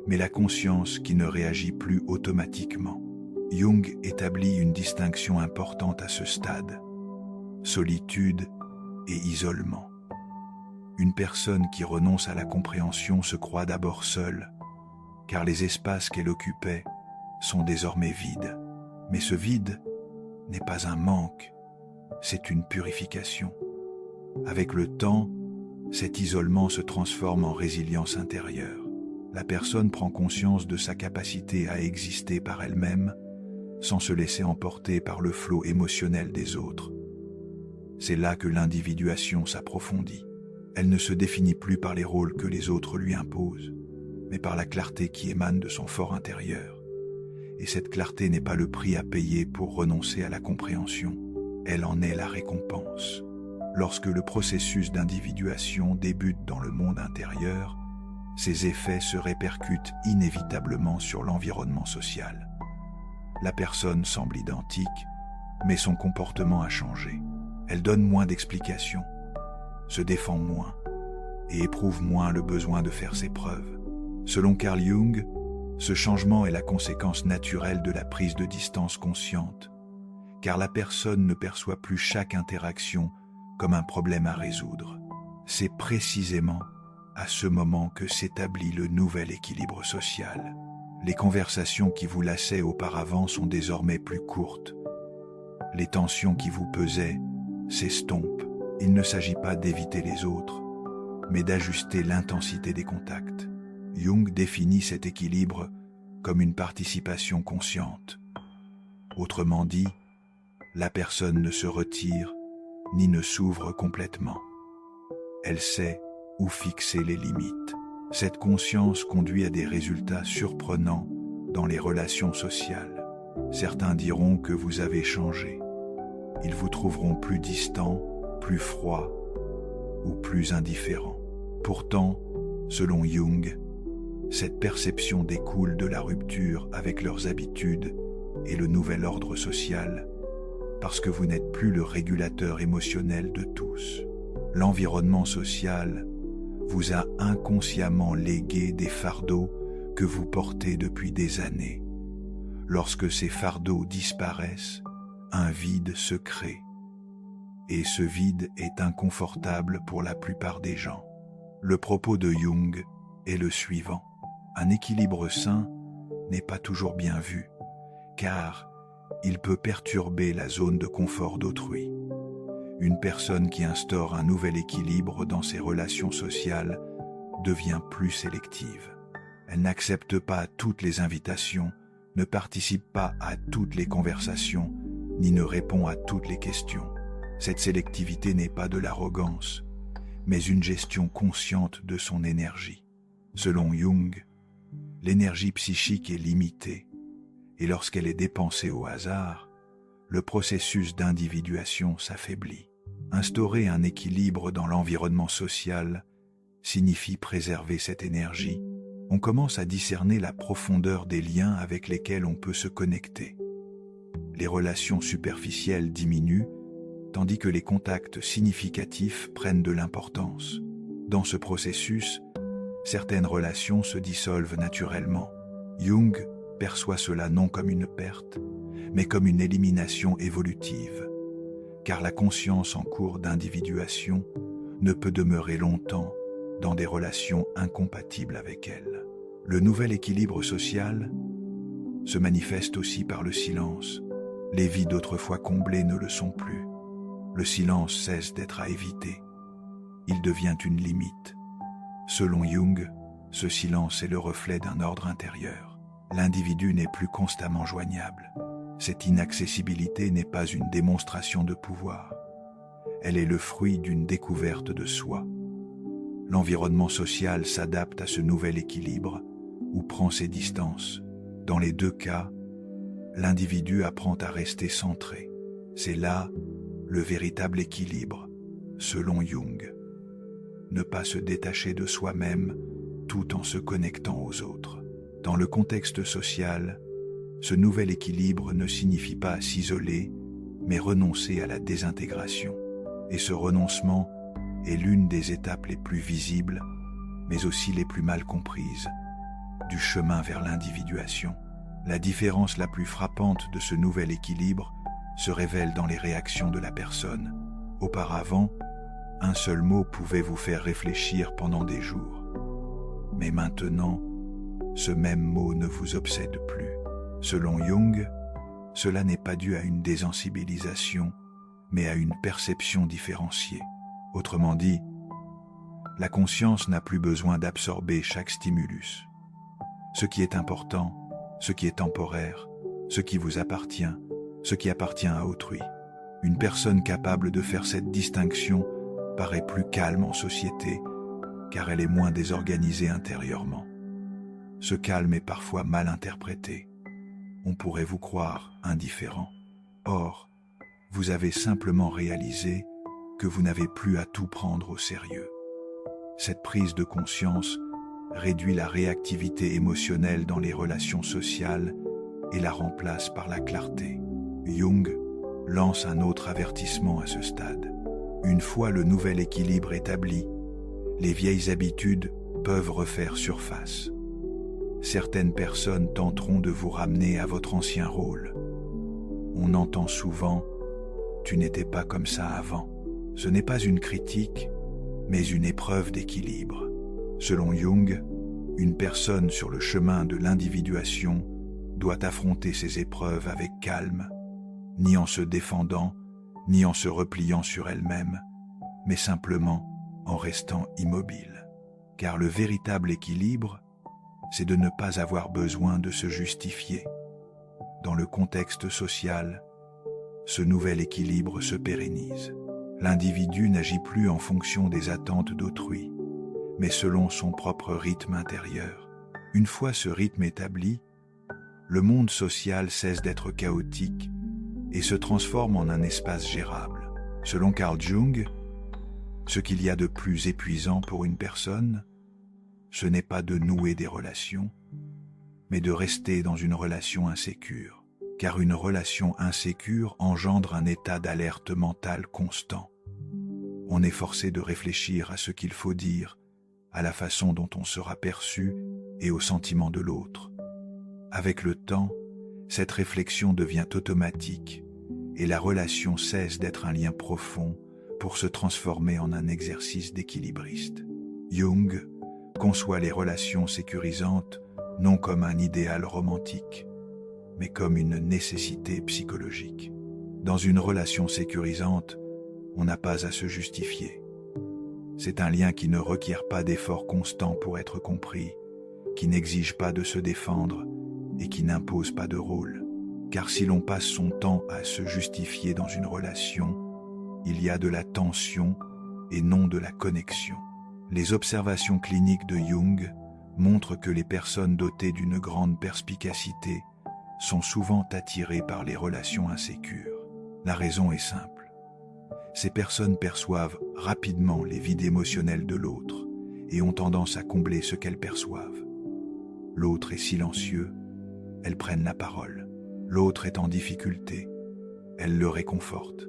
mais la conscience qui ne réagit plus automatiquement. Jung établit une distinction importante à ce stade: solitude et isolement. Une personne qui renonce à la compréhension se croit d'abord seule, car les espaces qu'elle occupait sont désormais vides. Mais ce vide n'est pas un manque, c'est une purification. Avec le temps, cet isolement se transforme en résilience intérieure. La personne prend conscience de sa capacité à exister par elle-même, sans se laisser emporter par le flot émotionnel des autres. C'est là que l'individuation s'approfondit. Elle ne se définit plus par les rôles que les autres lui imposent, mais par la clarté qui émane de son fort intérieur. Et cette clarté n'est pas le prix à payer pour renoncer à la compréhension, elle en est la récompense. Lorsque le processus d'individuation débute dans le monde intérieur, ses effets se répercutent inévitablement sur l'environnement social. La personne semble identique, mais son comportement a changé. Elle donne moins d'explications, se défend moins et éprouve moins le besoin de faire ses preuves. Selon Carl Jung, ce changement est la conséquence naturelle de la prise de distance consciente, car la personne ne perçoit plus chaque interaction comme un problème à résoudre. C'est précisément à ce moment que s'établit le nouvel équilibre social. Les conversations qui vous lassaient auparavant sont désormais plus courtes. Les tensions qui vous pesaient s'estompent. Il ne s'agit pas d'éviter les autres, mais d'ajuster l'intensité des contacts. Jung définit cet équilibre comme une participation consciente. Autrement dit, la personne ne se retire ni ne s'ouvre complètement. Elle sait où fixer les limites. Cette conscience conduit à des résultats surprenants dans les relations sociales. Certains diront que vous avez changé. Ils vous trouveront plus distant, plus froid ou plus indifférent. Pourtant, selon Jung, cette perception découle de la rupture avec leurs habitudes et le nouvel ordre social, parce que vous n'êtes plus le régulateur émotionnel de tous. L'environnement social vous a inconsciemment légué des fardeaux que vous portez depuis des années. Lorsque ces fardeaux disparaissent, un vide se crée. Et ce vide est inconfortable pour la plupart des gens. Le propos de Jung est le suivant: un équilibre sain n'est pas toujours bien vu, car il peut perturber la zone de confort d'autrui. Une personne qui instaure un nouvel équilibre dans ses relations sociales devient plus sélective. Elle n'accepte pas toutes les invitations, ne participe pas à toutes les conversations, ni ne répond à toutes les questions. Cette sélectivité n'est pas de l'arrogance, mais une gestion consciente de son énergie. Selon Jung, l'énergie psychique est limitée, et lorsqu'elle est dépensée au hasard, le processus d'individuation s'affaiblit. Instaurer un équilibre dans l'environnement social signifie préserver cette énergie. On commence à discerner la profondeur des liens avec lesquels on peut se connecter. Les relations superficielles diminuent, tandis que les contacts significatifs prennent de l'importance. Dans ce processus, certaines relations se dissolvent naturellement. Jung perçoit cela non comme une perte, mais comme une élimination évolutive, car la conscience en cours d'individuation ne peut demeurer longtemps dans des relations incompatibles avec elle. Le nouvel équilibre social se manifeste aussi par le silence. Les vides autrefois comblés ne le sont plus. Le silence cesse d'être à éviter. Il devient une limite. Selon Jung, ce silence est le reflet d'un ordre intérieur. L'individu n'est plus constamment joignable. Cette inaccessibilité n'est pas une démonstration de pouvoir. Elle est le fruit d'une découverte de soi. L'environnement social s'adapte à ce nouvel équilibre ou prend ses distances. Dans les deux cas, l'individu apprend à rester centré. C'est là le véritable équilibre, selon Jung. Ne pas se détacher de soi-même tout en se connectant aux autres. Dans le contexte social, ce nouvel équilibre ne signifie pas s'isoler, mais renoncer à la désintégration. Et ce renoncement est l'une des étapes les plus visibles, mais aussi les plus mal comprises, du chemin vers l'individuation. La différence la plus frappante de ce nouvel équilibre se révèle dans les réactions de la personne. Auparavant, un seul mot pouvait vous faire réfléchir pendant des jours. Mais maintenant, ce même mot ne vous obsède plus. Selon Jung, cela n'est pas dû à une désensibilisation, mais à une perception différenciée. Autrement dit, la conscience n'a plus besoin d'absorber chaque stimulus. Ce qui est important, ce qui est temporaire, ce qui vous appartient, ce qui appartient à autrui. Une personne capable de faire cette distinction paraît plus calme en société, car elle est moins désorganisée intérieurement. Ce calme est parfois mal interprété. On pourrait vous croire indifférent. Or, vous avez simplement réalisé que vous n'avez plus à tout prendre au sérieux. Cette prise de conscience réduit la réactivité émotionnelle dans les relations sociales et la remplace par la clarté. Jung lance un autre avertissement à ce stade. Une fois le nouvel équilibre établi, les vieilles habitudes peuvent refaire surface. Certaines personnes tenteront de vous ramener à votre ancien rôle. On entend souvent « tu n'étais pas comme ça avant ». Ce n'est pas une critique, mais une épreuve d'équilibre. Selon Jung, une personne sur le chemin de l'individuation doit affronter ces épreuves avec calme, ni en se défendant, ni en se repliant sur elle-même, mais simplement en restant immobile. Car le véritable équilibre, c'est de ne pas avoir besoin de se justifier. Dans le contexte social, ce nouvel équilibre se pérennise. L'individu n'agit plus en fonction des attentes d'autrui, mais selon son propre rythme intérieur. Une fois ce rythme établi, le monde social cesse d'être chaotique et se transforme en un espace gérable. Selon Carl Jung, ce qu'il y a de plus épuisant pour une personne, ce n'est pas de nouer des relations, mais de rester dans une relation insécure. Car une relation insécure engendre un état d'alerte mentale constant. On est forcé de réfléchir à ce qu'il faut dire, à la façon dont on sera perçu et aux sentiments de l'autre. Avec le temps, cette réflexion devient automatique et la relation cesse d'être un lien profond pour se transformer en un exercice d'équilibriste. Jung conçoit les relations sécurisantes non comme un idéal romantique, mais comme une nécessité psychologique. Dans une relation sécurisante, on n'a pas à se justifier. C'est un lien qui ne requiert pas d'efforts constants pour être compris, qui n'exige pas de se défendre et qui n'impose pas de rôle. Car si l'on passe son temps à se justifier dans une relation, il y a de la tension et non de la connexion. Les observations cliniques de Jung montrent que les personnes dotées d'une grande perspicacité sont souvent attirées par les relations insécures. La raison est simple. Ces personnes perçoivent rapidement les vides émotionnels de l'autre et ont tendance à combler ce qu'elles perçoivent. L'autre est silencieux, elles prennent la parole. L'autre est en difficulté, elles le réconfortent.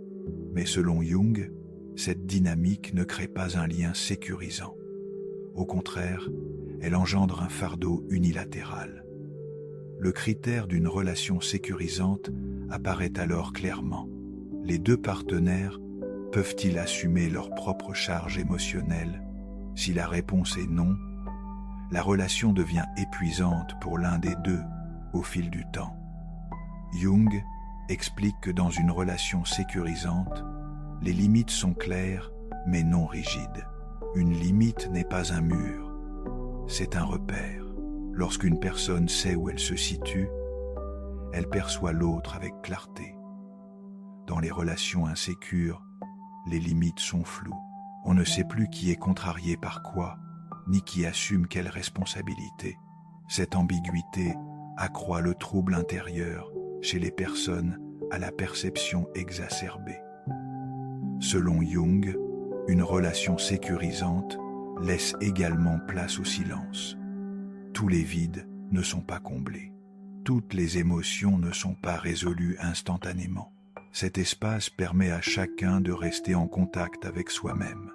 Mais selon Jung, cette dynamique ne crée pas un lien sécurisant. Au contraire, elle engendre un fardeau unilatéral. Le critère d'une relation sécurisante apparaît alors clairement. Les deux partenaires peuvent-ils assumer leur propre charge émotionnelle? Si la réponse est non, la relation devient épuisante pour l'un des deux au fil du temps. Jung explique que dans une relation sécurisante, les limites sont claires mais non rigides. Une limite n'est pas un mur, c'est un repère. Lorsqu'une personne sait où elle se situe, elle perçoit l'autre avec clarté. Dans les relations insécures, les limites sont floues. On ne sait plus qui est contrarié par quoi, ni qui assume quelle responsabilité. Cette ambiguïté accroît le trouble intérieur chez les personnes à la perception exacerbée. Selon Jung, une relation sécurisante laisse également place au silence. Tous les vides ne sont pas comblés. Toutes les émotions ne sont pas résolues instantanément. Cet espace permet à chacun de rester en contact avec soi-même.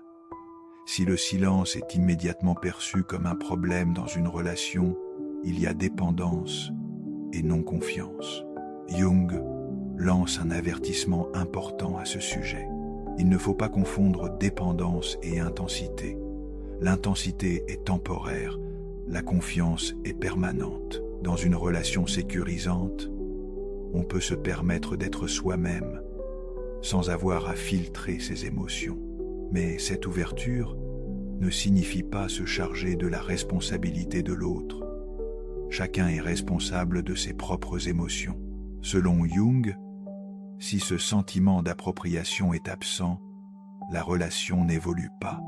Si le silence est immédiatement perçu comme un problème dans une relation, il y a dépendance et non-confiance. Jung lance un avertissement important à ce sujet. Il ne faut pas confondre dépendance et intensité. L'intensité est temporaire, la confiance est permanente. Dans une relation sécurisante, on peut se permettre d'être soi-même sans avoir à filtrer ses émotions. Mais cette ouverture ne signifie pas se charger de la responsabilité de l'autre. Chacun est responsable de ses propres émotions. Selon Jung, si ce sentiment d'appropriation est absent, la relation n'évolue pas.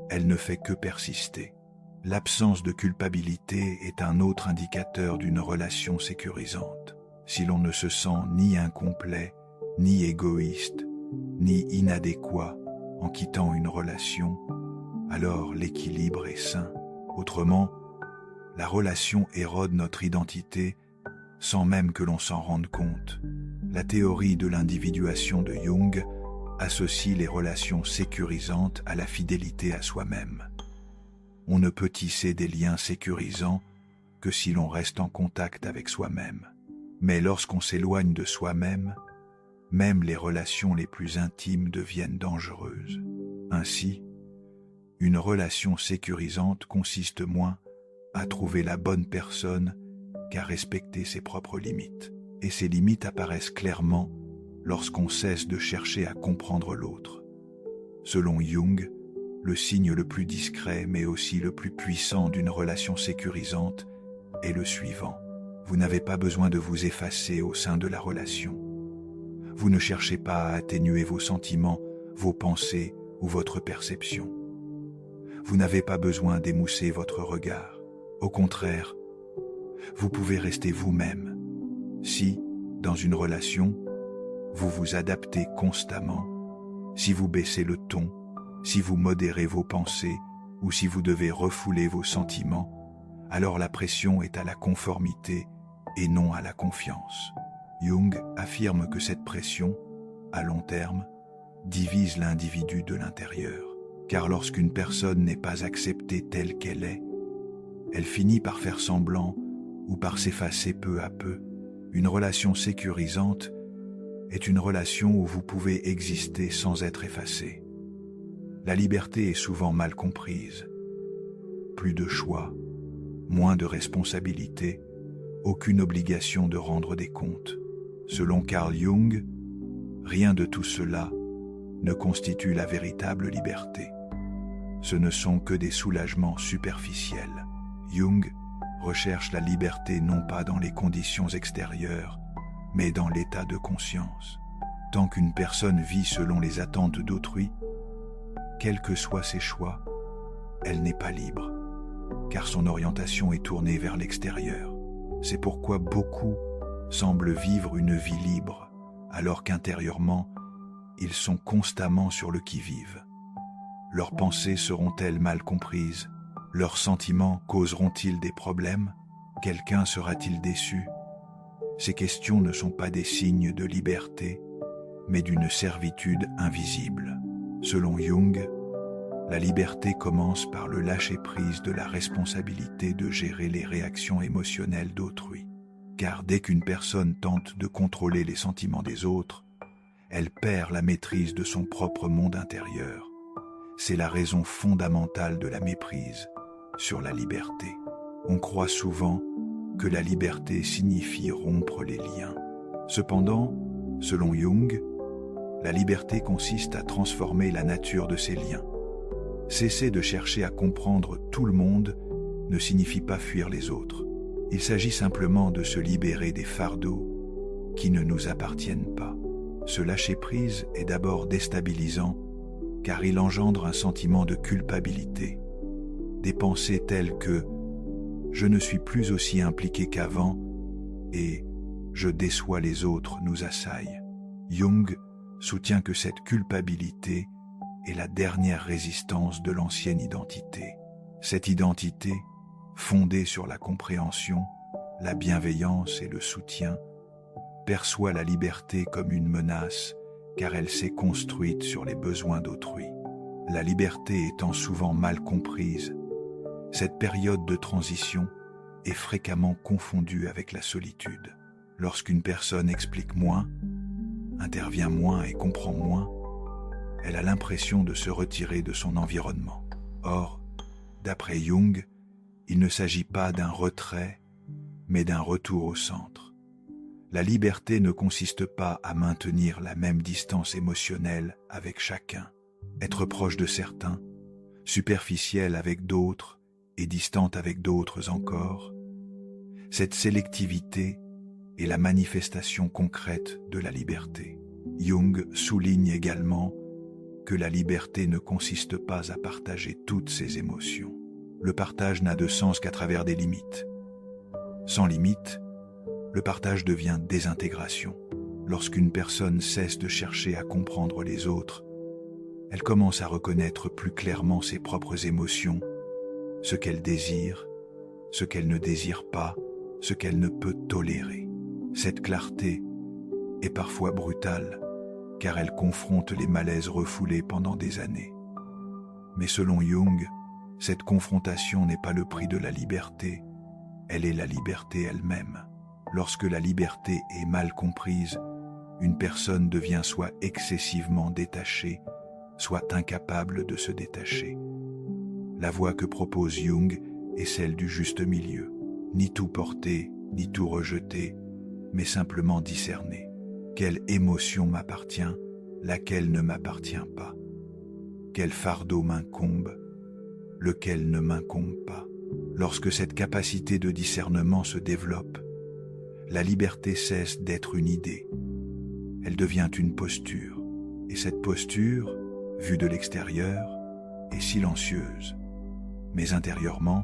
Elle ne fait que persister. L'absence de culpabilité est un autre indicateur d'une relation sécurisante. Si l'on ne se sent ni incomplet, ni égoïste, ni inadéquat en quittant une relation, alors l'équilibre est sain. Autrement, la relation érode notre identité sans même que l'on s'en rende compte. La théorie de l'individuation de Jung associe les relations sécurisantes à la fidélité à soi-même. On ne peut tisser des liens sécurisants que si l'on reste en contact avec soi-même. Mais lorsqu'on s'éloigne de soi-même, même les relations les plus intimes deviennent dangereuses. Ainsi, une relation sécurisante consiste moins à trouver la bonne personne qu'à respecter ses propres limites. Et ces limites apparaissent clairement lorsqu'on cesse de chercher à comprendre l'autre. Selon Jung, le signe le plus discret mais aussi le plus puissant d'une relation sécurisante est le suivant. Vous n'avez pas besoin de vous effacer au sein de la relation. Vous ne cherchez pas à atténuer vos sentiments, vos pensées ou votre perception. Vous n'avez pas besoin d'émousser votre regard. Au contraire, vous pouvez rester vous-même. Si, dans une relation, vous vous adaptez constamment, si vous baissez le ton, si vous modérez vos pensées ou si vous devez refouler vos sentiments, alors la pression est à la conformité et non à la confiance. Jung affirme que cette pression, à long terme, divise l'individu de l'intérieur. Car lorsqu'une personne n'est pas acceptée telle qu'elle est, elle finit par faire semblant ou par s'effacer peu à peu. Une relation sécurisante est une relation où vous pouvez exister sans être effacé. La liberté est souvent mal comprise. Plus de choix, moins de responsabilités, aucune obligation de rendre des comptes. Selon Carl Jung, rien de tout cela ne constitue la véritable liberté. Ce ne sont que des soulagements superficiels. Jung recherche la liberté non pas dans les conditions extérieures, mais dans l'état de conscience. Tant qu'une personne vit selon les attentes d'autrui, quels que soient ses choix, elle n'est pas libre, car son orientation est tournée vers l'extérieur. C'est pourquoi beaucoup semblent vivre une vie libre, alors qu'intérieurement, ils sont constamment sur le qui-vive. Leurs pensées seront-elles mal comprises? Leurs sentiments causeront-ils des problèmes? Quelqu'un sera-t-il déçu? Ces questions ne sont pas des signes de liberté, mais d'une servitude invisible. Selon Jung, la liberté commence par le lâcher-prise de la responsabilité de gérer les réactions émotionnelles d'autrui. Car dès qu'une personne tente de contrôler les sentiments des autres, elle perd la maîtrise de son propre monde intérieur. C'est la raison fondamentale de la méprise sur la liberté. On croit souvent que la liberté signifie rompre les liens. Cependant, selon Jung, la liberté consiste à transformer la nature de ces liens. Cesser de chercher à comprendre tout le monde ne signifie pas fuir les autres. Il s'agit simplement de se libérer des fardeaux qui ne nous appartiennent pas. Ce lâcher-prise est d'abord déstabilisant car il engendre un sentiment de culpabilité. Des pensées telles que « je ne suis plus aussi impliqué qu'avant » et je déçois les autres nous assaille. Jung soutient que cette culpabilité est la dernière résistance de l'ancienne identité. Cette identité, fondée sur la compréhension, la bienveillance et le soutien, perçoit la liberté comme une menace car elle s'est construite sur les besoins d'autrui. La liberté étant souvent mal comprise, cette période de transition est fréquemment confondue avec la solitude. Lorsqu'une personne explique moins, intervient moins et comprend moins, elle a l'impression de se retirer de son environnement. Or, d'après Jung, il ne s'agit pas d'un retrait, mais d'un retour au centre. La liberté ne consiste pas à maintenir la même distance émotionnelle avec chacun, être proche de certains, superficiel avec d'autres et distante avec d'autres encore. Cette sélectivité est la manifestation concrète de la liberté. Jung souligne également que la liberté ne consiste pas à partager toutes ses émotions. Le partage n'a de sens qu'à travers des limites. Sans limite, le partage devient désintégration. Lorsqu'une personne cesse de chercher à comprendre les autres, elle commence à reconnaître plus clairement ses propres émotions, ce qu'elle désire, ce qu'elle ne désire pas, ce qu'elle ne peut tolérer. Cette clarté est parfois brutale, car elle confronte les malaises refoulés pendant des années. Mais selon Jung, cette confrontation n'est pas le prix de la liberté, elle est la liberté elle-même. Lorsque la liberté est mal comprise, une personne devient soit excessivement détachée, soit incapable de se détacher. La voie que propose Jung est celle du juste milieu. Ni tout porter, ni tout rejeter, mais simplement discerner. Quelle émotion m'appartient, laquelle ne m'appartient pas. Quel fardeau m'incombe, lequel ne m'incombe pas. Lorsque cette capacité de discernement se développe, la liberté cesse d'être une idée. Elle devient une posture. Et cette posture, vue de l'extérieur, est silencieuse. Mais intérieurement,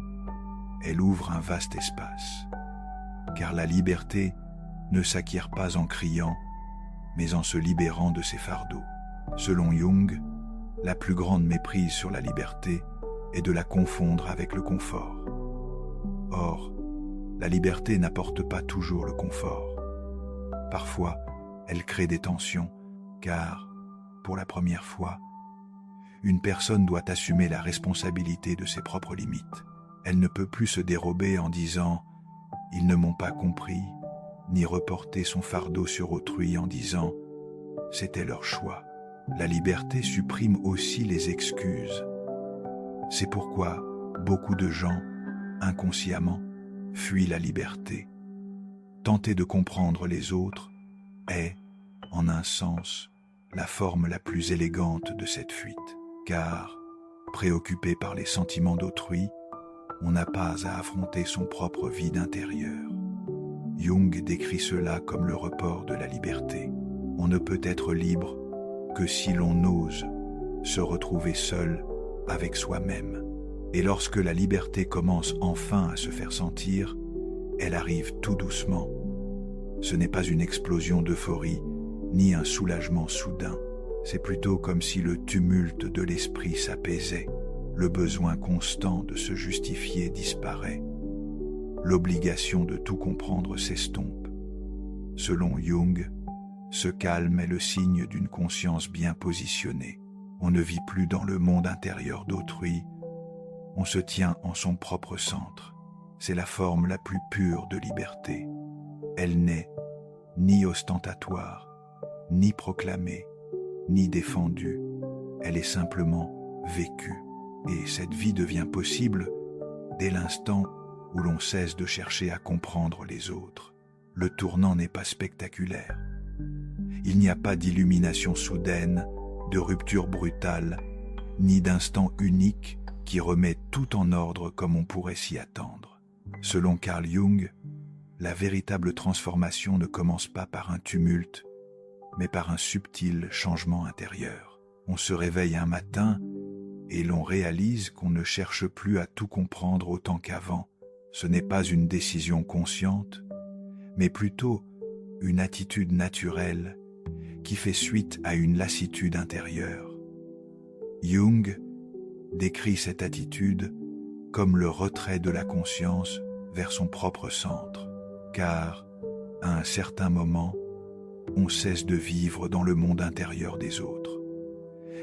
elle ouvre un vaste espace. Car la liberté ne s'acquiert pas en criant, mais en se libérant de ses fardeaux. Selon Jung, la plus grande méprise sur la liberté est de la confondre avec le confort. Or, la liberté n'apporte pas toujours le confort. Parfois, elle crée des tensions, car, pour la première fois, une personne doit assumer la responsabilité de ses propres limites. Elle ne peut plus se dérober en disant « ils ne m'ont pas compris », ni reporter son fardeau sur autrui en disant « c'était leur choix ». La liberté supprime aussi les excuses. C'est pourquoi beaucoup de gens, inconsciemment, fuient la liberté. Tenter de comprendre les autres est, en un sens, la forme la plus élégante de cette fuite. Car, préoccupé par les sentiments d'autrui, on n'a pas à affronter son propre vide intérieur. Jung décrit cela comme le report de la liberté. On ne peut être libre que si l'on ose se retrouver seul avec soi-même. Et lorsque la liberté commence enfin à se faire sentir, elle arrive tout doucement. Ce n'est pas une explosion d'euphorie, ni un soulagement soudain. C'est plutôt comme si le tumulte de l'esprit s'apaisait. Le besoin constant de se justifier disparaît. L'obligation de tout comprendre s'estompe. Selon Jung, ce calme est le signe d'une conscience bien positionnée. On ne vit plus dans le monde intérieur d'autrui, on se tient en son propre centre. C'est la forme la plus pure de liberté. Elle n'est ni ostentatoire, ni proclamée, ni défendue. Elle est simplement vécue. Et cette vie devient possible dès l'instant où l'on cesse de chercher à comprendre les autres. Le tournant n'est pas spectaculaire. Il n'y a pas d'illumination soudaine, de rupture brutale, ni d'instant unique qui remet tout en ordre comme on pourrait s'y attendre. Selon Carl Jung, la véritable transformation ne commence pas par un tumulte, mais par un subtil changement intérieur. On se réveille un matin et l'on réalise qu'on ne cherche plus à tout comprendre autant qu'avant. Ce n'est pas une décision consciente, mais plutôt une attitude naturelle qui fait suite à une lassitude intérieure. Jung décrit cette attitude comme le retrait de la conscience vers son propre centre, car, à un certain moment, on cesse de vivre dans le monde intérieur des autres.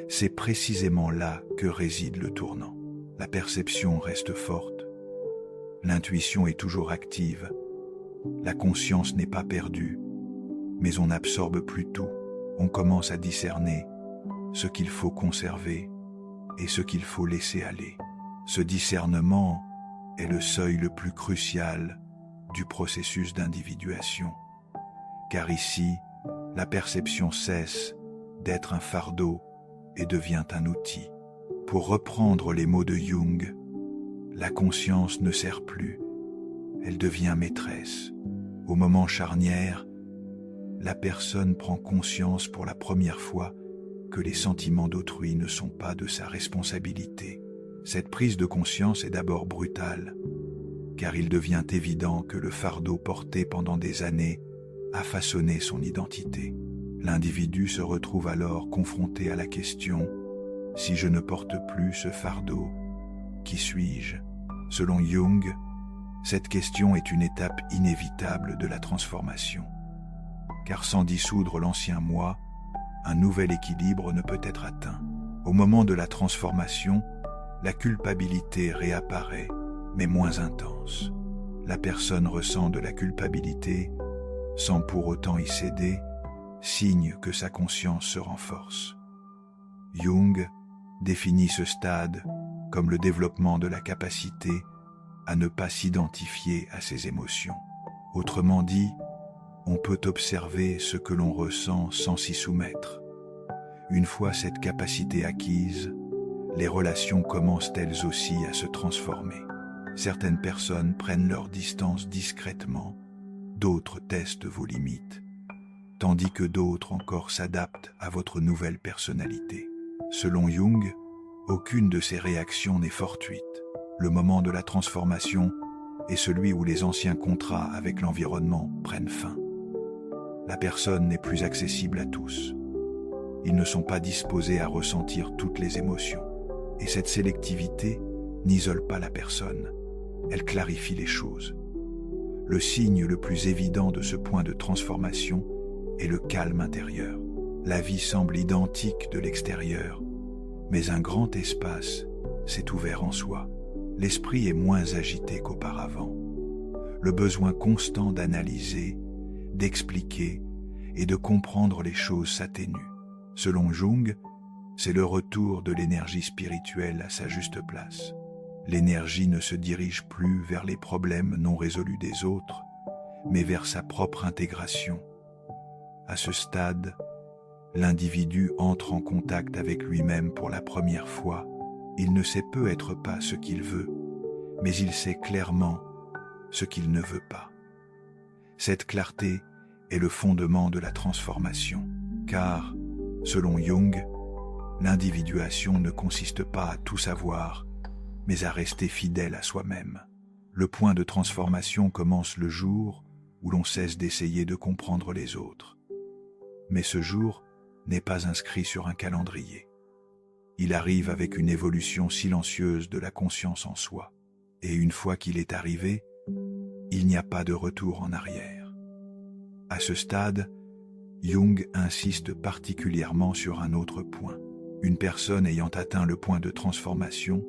C'est précisément là que réside le tournant. La perception reste forte, l'intuition est toujours active, la conscience n'est pas perdue, mais on n'absorbe plus tout, on commence à discerner ce qu'il faut conserver et ce qu'il faut laisser aller. Ce discernement est le seuil le plus crucial du processus d'individuation, car ici, la perception cesse d'être un fardeau et devient un outil. Pour reprendre les mots de Jung, la conscience ne sert plus, elle devient maîtresse. Au moment charnière, la personne prend conscience pour la première fois que les sentiments d'autrui ne sont pas de sa responsabilité. Cette prise de conscience est d'abord brutale, car il devient évident que le fardeau porté pendant des années a façonné son identité. L'individu se retrouve alors confronté à la question « Si je ne porte plus ce fardeau, qui suis-je » Selon Jung, cette question est une étape inévitable de la transformation. Car sans dissoudre l'ancien moi, un nouvel équilibre ne peut être atteint. Au moment de la transformation, la culpabilité réapparaît, mais moins intense. La personne ressent de la culpabilité sans pour autant y céder, signe que sa conscience se renforce. Jung définit ce stade comme le développement de la capacité à ne pas s'identifier à ses émotions. Autrement dit, on peut observer ce que l'on ressent sans s'y soumettre. Une fois cette capacité acquise, les relations commencent elles aussi à se transformer. Certaines personnes prennent leur distance discrètement, d'autres testent vos limites, tandis que d'autres encore s'adaptent à votre nouvelle personnalité. Selon Jung, aucune de ces réactions n'est fortuite. Le moment de la transformation est celui où les anciens contrats avec l'environnement prennent fin. La personne n'est plus accessible à tous. Ils ne sont pas disposés à ressentir toutes les émotions. Et cette sélectivité n'isole pas la personne, elle clarifie les choses. Le signe le plus évident de ce point de transformation est le calme intérieur. La vie semble identique de l'extérieur, mais un grand espace s'est ouvert en soi. L'esprit est moins agité qu'auparavant. Le besoin constant d'analyser, d'expliquer et de comprendre les choses s'atténue. Selon Jung, c'est le retour de l'énergie spirituelle à sa juste place. L'énergie ne se dirige plus vers les problèmes non résolus des autres, mais vers sa propre intégration. À ce stade, l'individu entre en contact avec lui-même pour la première fois. Il ne sait peut-être pas ce qu'il veut, mais il sait clairement ce qu'il ne veut pas. Cette clarté est le fondement de la transformation, car, selon Jung, l'individuation ne consiste pas à tout savoir, mais à rester fidèle à soi-même. Le point de transformation commence le jour où l'on cesse d'essayer de comprendre les autres. Mais ce jour n'est pas inscrit sur un calendrier. Il arrive avec une évolution silencieuse de la conscience en soi. Et une fois qu'il est arrivé, il n'y a pas de retour en arrière. À ce stade, Jung insiste particulièrement sur un autre point. Une personne ayant atteint le point de transformation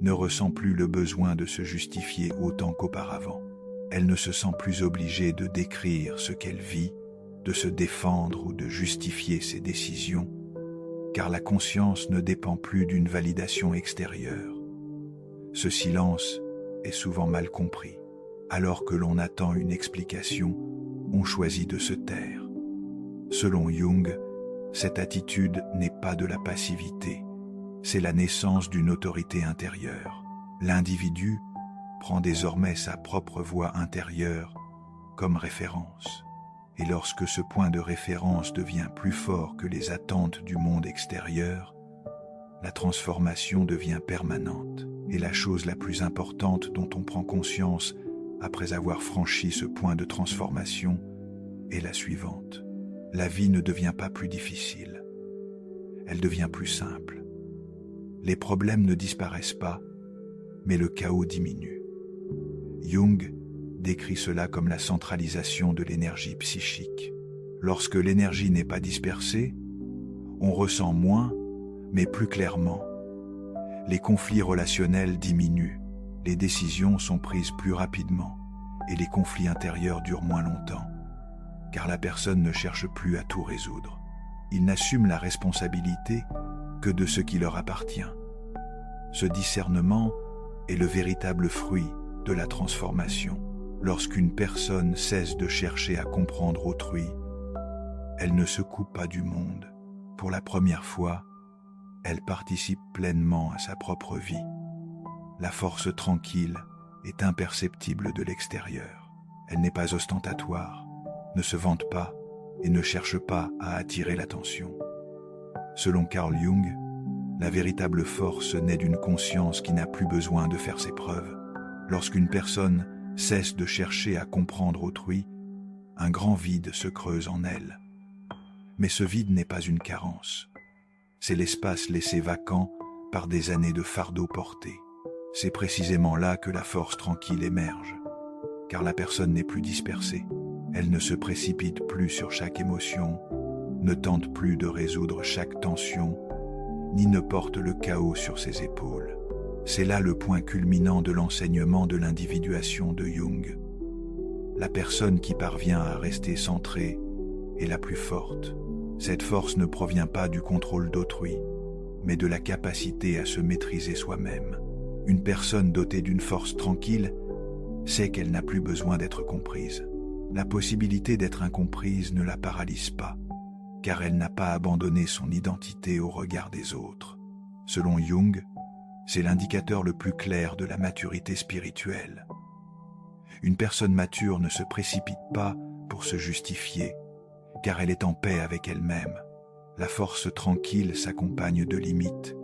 ne ressent plus le besoin de se justifier autant qu'auparavant. Elle ne se sent plus obligée de décrire ce qu'elle vit, de se défendre ou de justifier ses décisions, car la conscience ne dépend plus d'une validation extérieure. Ce silence est souvent mal compris. Alors que l'on attend une explication, on choisit de se taire. Selon Jung, cette attitude n'est pas de la passivité, c'est la naissance d'une autorité intérieure. L'individu prend désormais sa propre voix intérieure comme référence. Et lorsque ce point de référence devient plus fort que les attentes du monde extérieur, la transformation devient permanente. Et la chose la plus importante dont on prend conscience après avoir franchi ce point de transformation est la suivante. La vie ne devient pas plus difficile. Elle devient plus simple. Les problèmes ne disparaissent pas, mais le chaos diminue. Jung décrit cela comme la centralisation de l'énergie psychique. Lorsque l'énergie n'est pas dispersée, on ressent moins, mais plus clairement. Les conflits relationnels diminuent, les décisions sont prises plus rapidement, et les conflits intérieurs durent moins longtemps, car la personne ne cherche plus à tout résoudre. Ils n'assument la responsabilité que de ce qui leur appartient. Ce discernement est le véritable fruit de la transformation. Lorsqu'une personne cesse de chercher à comprendre autrui, elle ne se coupe pas du monde. Pour la première fois, elle participe pleinement à sa propre vie. La force tranquille est imperceptible de l'extérieur. Elle n'est pas ostentatoire, ne se vante pas et ne cherche pas à attirer l'attention. Selon Carl Jung, la véritable force naît d'une conscience qui n'a plus besoin de faire ses preuves. Lorsqu'une personne cesse de chercher à comprendre autrui, un grand vide se creuse en elle. Mais ce vide n'est pas une carence. C'est l'espace laissé vacant par des années de fardeau porté. C'est précisément là que la force tranquille émerge, car la personne n'est plus dispersée. Elle ne se précipite plus sur chaque émotion, ne tente plus de résoudre chaque tension, ni ne porte le chaos sur ses épaules. C'est là le point culminant de l'enseignement de l'individuation de Jung. La personne qui parvient à rester centrée est la plus forte. Cette force ne provient pas du contrôle d'autrui, mais de la capacité à se maîtriser soi-même. Une personne dotée d'une force tranquille sait qu'elle n'a plus besoin d'être comprise. La possibilité d'être incomprise ne la paralyse pas, car elle n'a pas abandonné son identité au regard des autres. Selon Jung, c'est l'indicateur le plus clair de la maturité spirituelle. Une personne mature ne se précipite pas pour se justifier, car elle est en paix avec elle-même. La force tranquille s'accompagne de limites,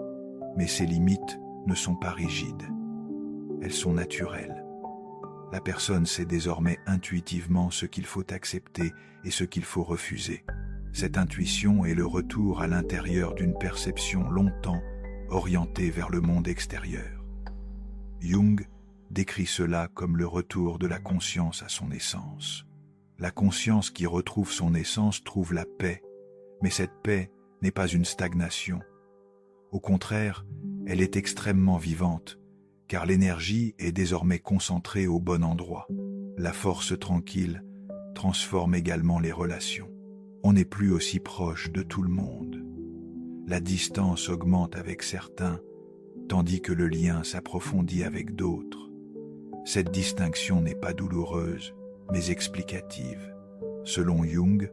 mais ces limites ne sont pas rigides. Elles sont naturelles. La personne sait désormais intuitivement ce qu'il faut accepter et ce qu'il faut refuser. Cette intuition est le retour à l'intérieur d'une perception longtemps orientée vers le monde extérieur. Jung décrit cela comme le retour de la conscience à son essence. La conscience qui retrouve son essence trouve la paix, mais cette paix n'est pas une stagnation. Au contraire, elle est extrêmement vivante, car l'énergie est désormais concentrée au bon endroit. La force tranquille transforme également les relations. On n'est plus aussi proche de tout le monde. La distance augmente avec certains, tandis que le lien s'approfondit avec d'autres. Cette distinction n'est pas douloureuse, mais explicative. Selon Jung,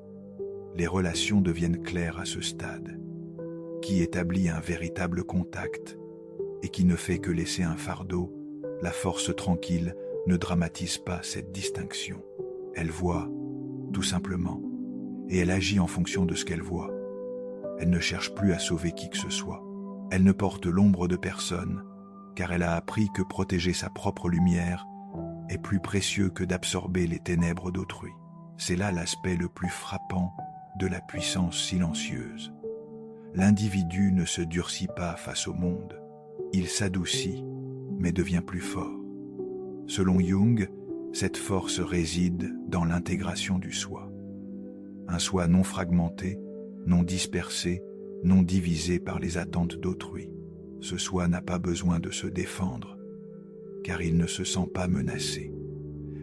les relations deviennent claires à ce stade, qui établit un véritable contact et qui ne fait que laisser un fardeau. La force tranquille ne dramatise pas cette distinction. Elle voit, tout simplement, et elle agit en fonction de ce qu'elle voit. Elle ne cherche plus à sauver qui que ce soit. Elle ne porte l'ombre de personne, car elle a appris que protéger sa propre lumière est plus précieux que d'absorber les ténèbres d'autrui. C'est là l'aspect le plus frappant de la puissance silencieuse. L'individu ne se durcit pas face au monde. Il s'adoucit, mais devient plus fort. Selon Jung, cette force réside dans l'intégration du soi. Un soi non fragmenté, non dispersé, non divisé par les attentes d'autrui. Ce soi n'a pas besoin de se défendre, car il ne se sent pas menacé.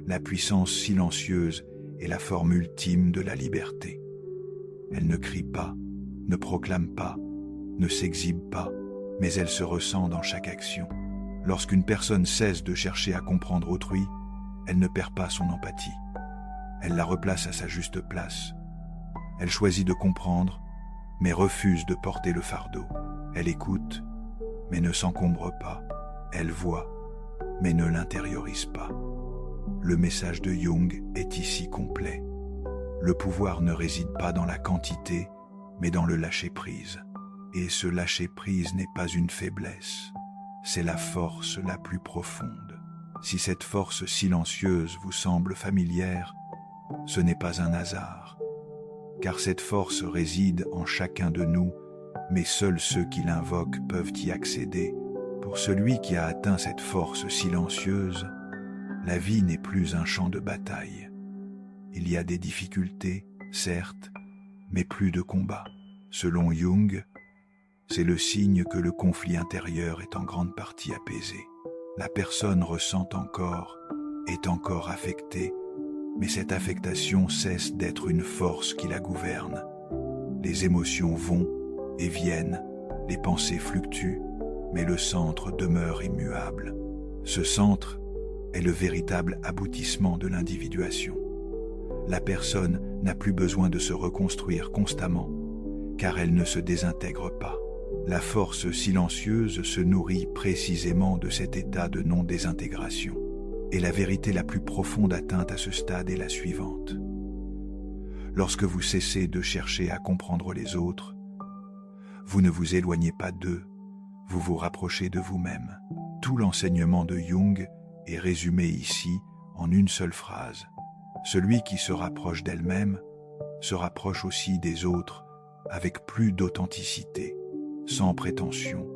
La puissance silencieuse est la forme ultime de la liberté. Elle ne crie pas, ne proclame pas, ne s'exhibe pas, mais elle se ressent dans chaque action. Lorsqu'une personne cesse de chercher à comprendre autrui, elle ne perd pas son empathie. Elle la replace à sa juste place. Elle choisit de comprendre, mais refuse de porter le fardeau. Elle écoute, mais ne s'encombre pas. Elle voit, mais ne l'intériorise pas. Le message de Jung est ici complet. Le pouvoir ne réside pas dans la quantité, mais dans le lâcher-prise. Et ce lâcher-prise n'est pas une faiblesse, c'est la force la plus profonde. Si cette force silencieuse vous semble familière, ce n'est pas un hasard, car cette force réside en chacun de nous, mais seuls ceux qui l'invoquent peuvent y accéder. Pour celui qui a atteint cette force silencieuse, la vie n'est plus un champ de bataille. Il y a des difficultés, certes, mais plus de combats. Selon Jung, c'est le signe que le conflit intérieur est en grande partie apaisé. La personne ressent encore, est encore affectée, mais cette affectation cesse d'être une force qui la gouverne. Les émotions vont et viennent, les pensées fluctuent, mais le centre demeure immuable. Ce centre est le véritable aboutissement de l'individuation. La personne n'a plus besoin de se reconstruire constamment, car elle ne se désintègre pas. La force silencieuse se nourrit précisément de cet état de non-désintégration. Et la vérité la plus profonde atteinte à ce stade est la suivante. Lorsque vous cessez de chercher à comprendre les autres, vous ne vous éloignez pas d'eux, vous vous rapprochez de vous-même. Tout l'enseignement de Jung est résumé ici en une seule phrase. Celui qui se rapproche d'elle-même se rapproche aussi des autres avec plus d'authenticité, sans prétention,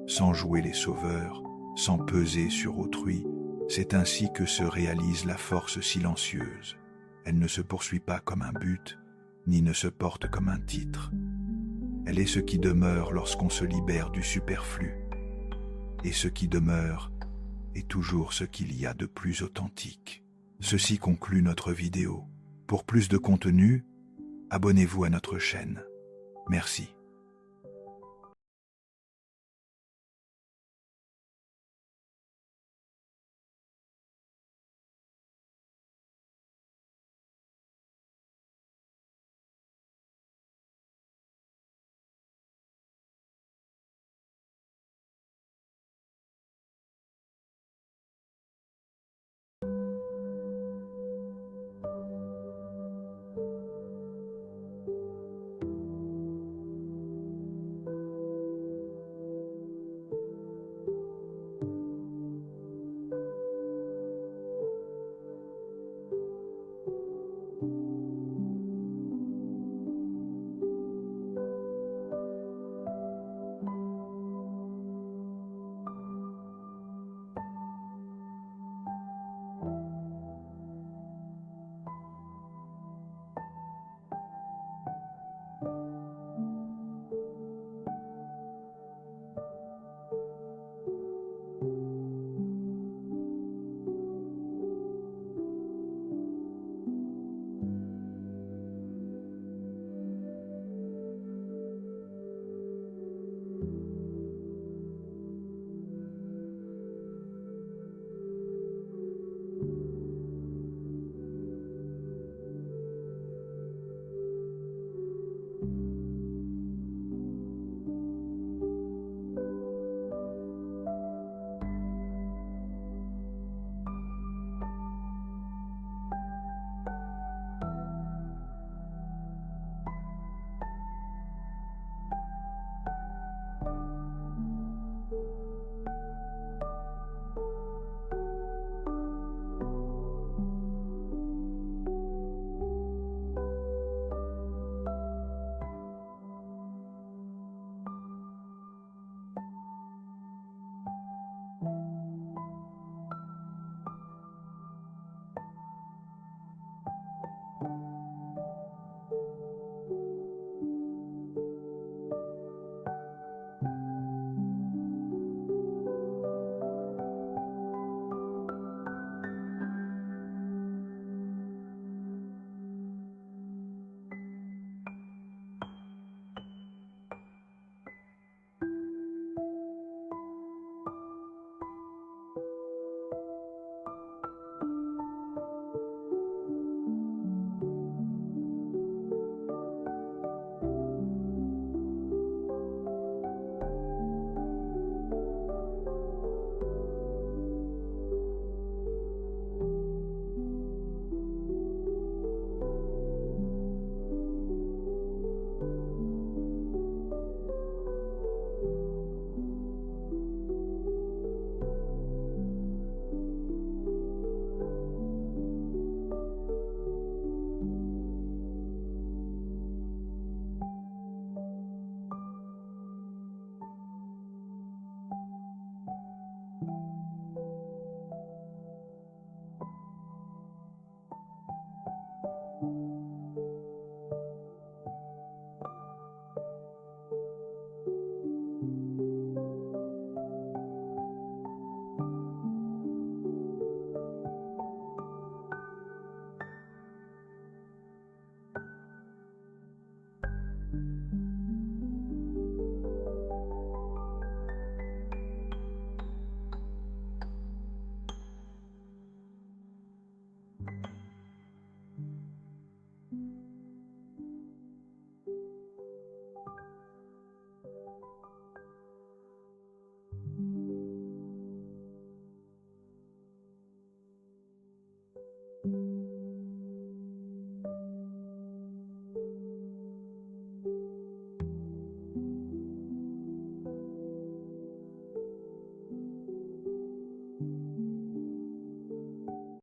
sans jouer les sauveurs, sans peser sur autrui. C'est ainsi que se réalise la force silencieuse. Elle ne se poursuit pas comme un but, ni ne se porte comme un titre. Elle est ce qui demeure lorsqu'on se libère du superflu. Et ce qui demeure est toujours ce qu'il y a de plus authentique. Ceci conclut notre vidéo. Pour plus de contenu, abonnez-vous à notre chaîne. Merci.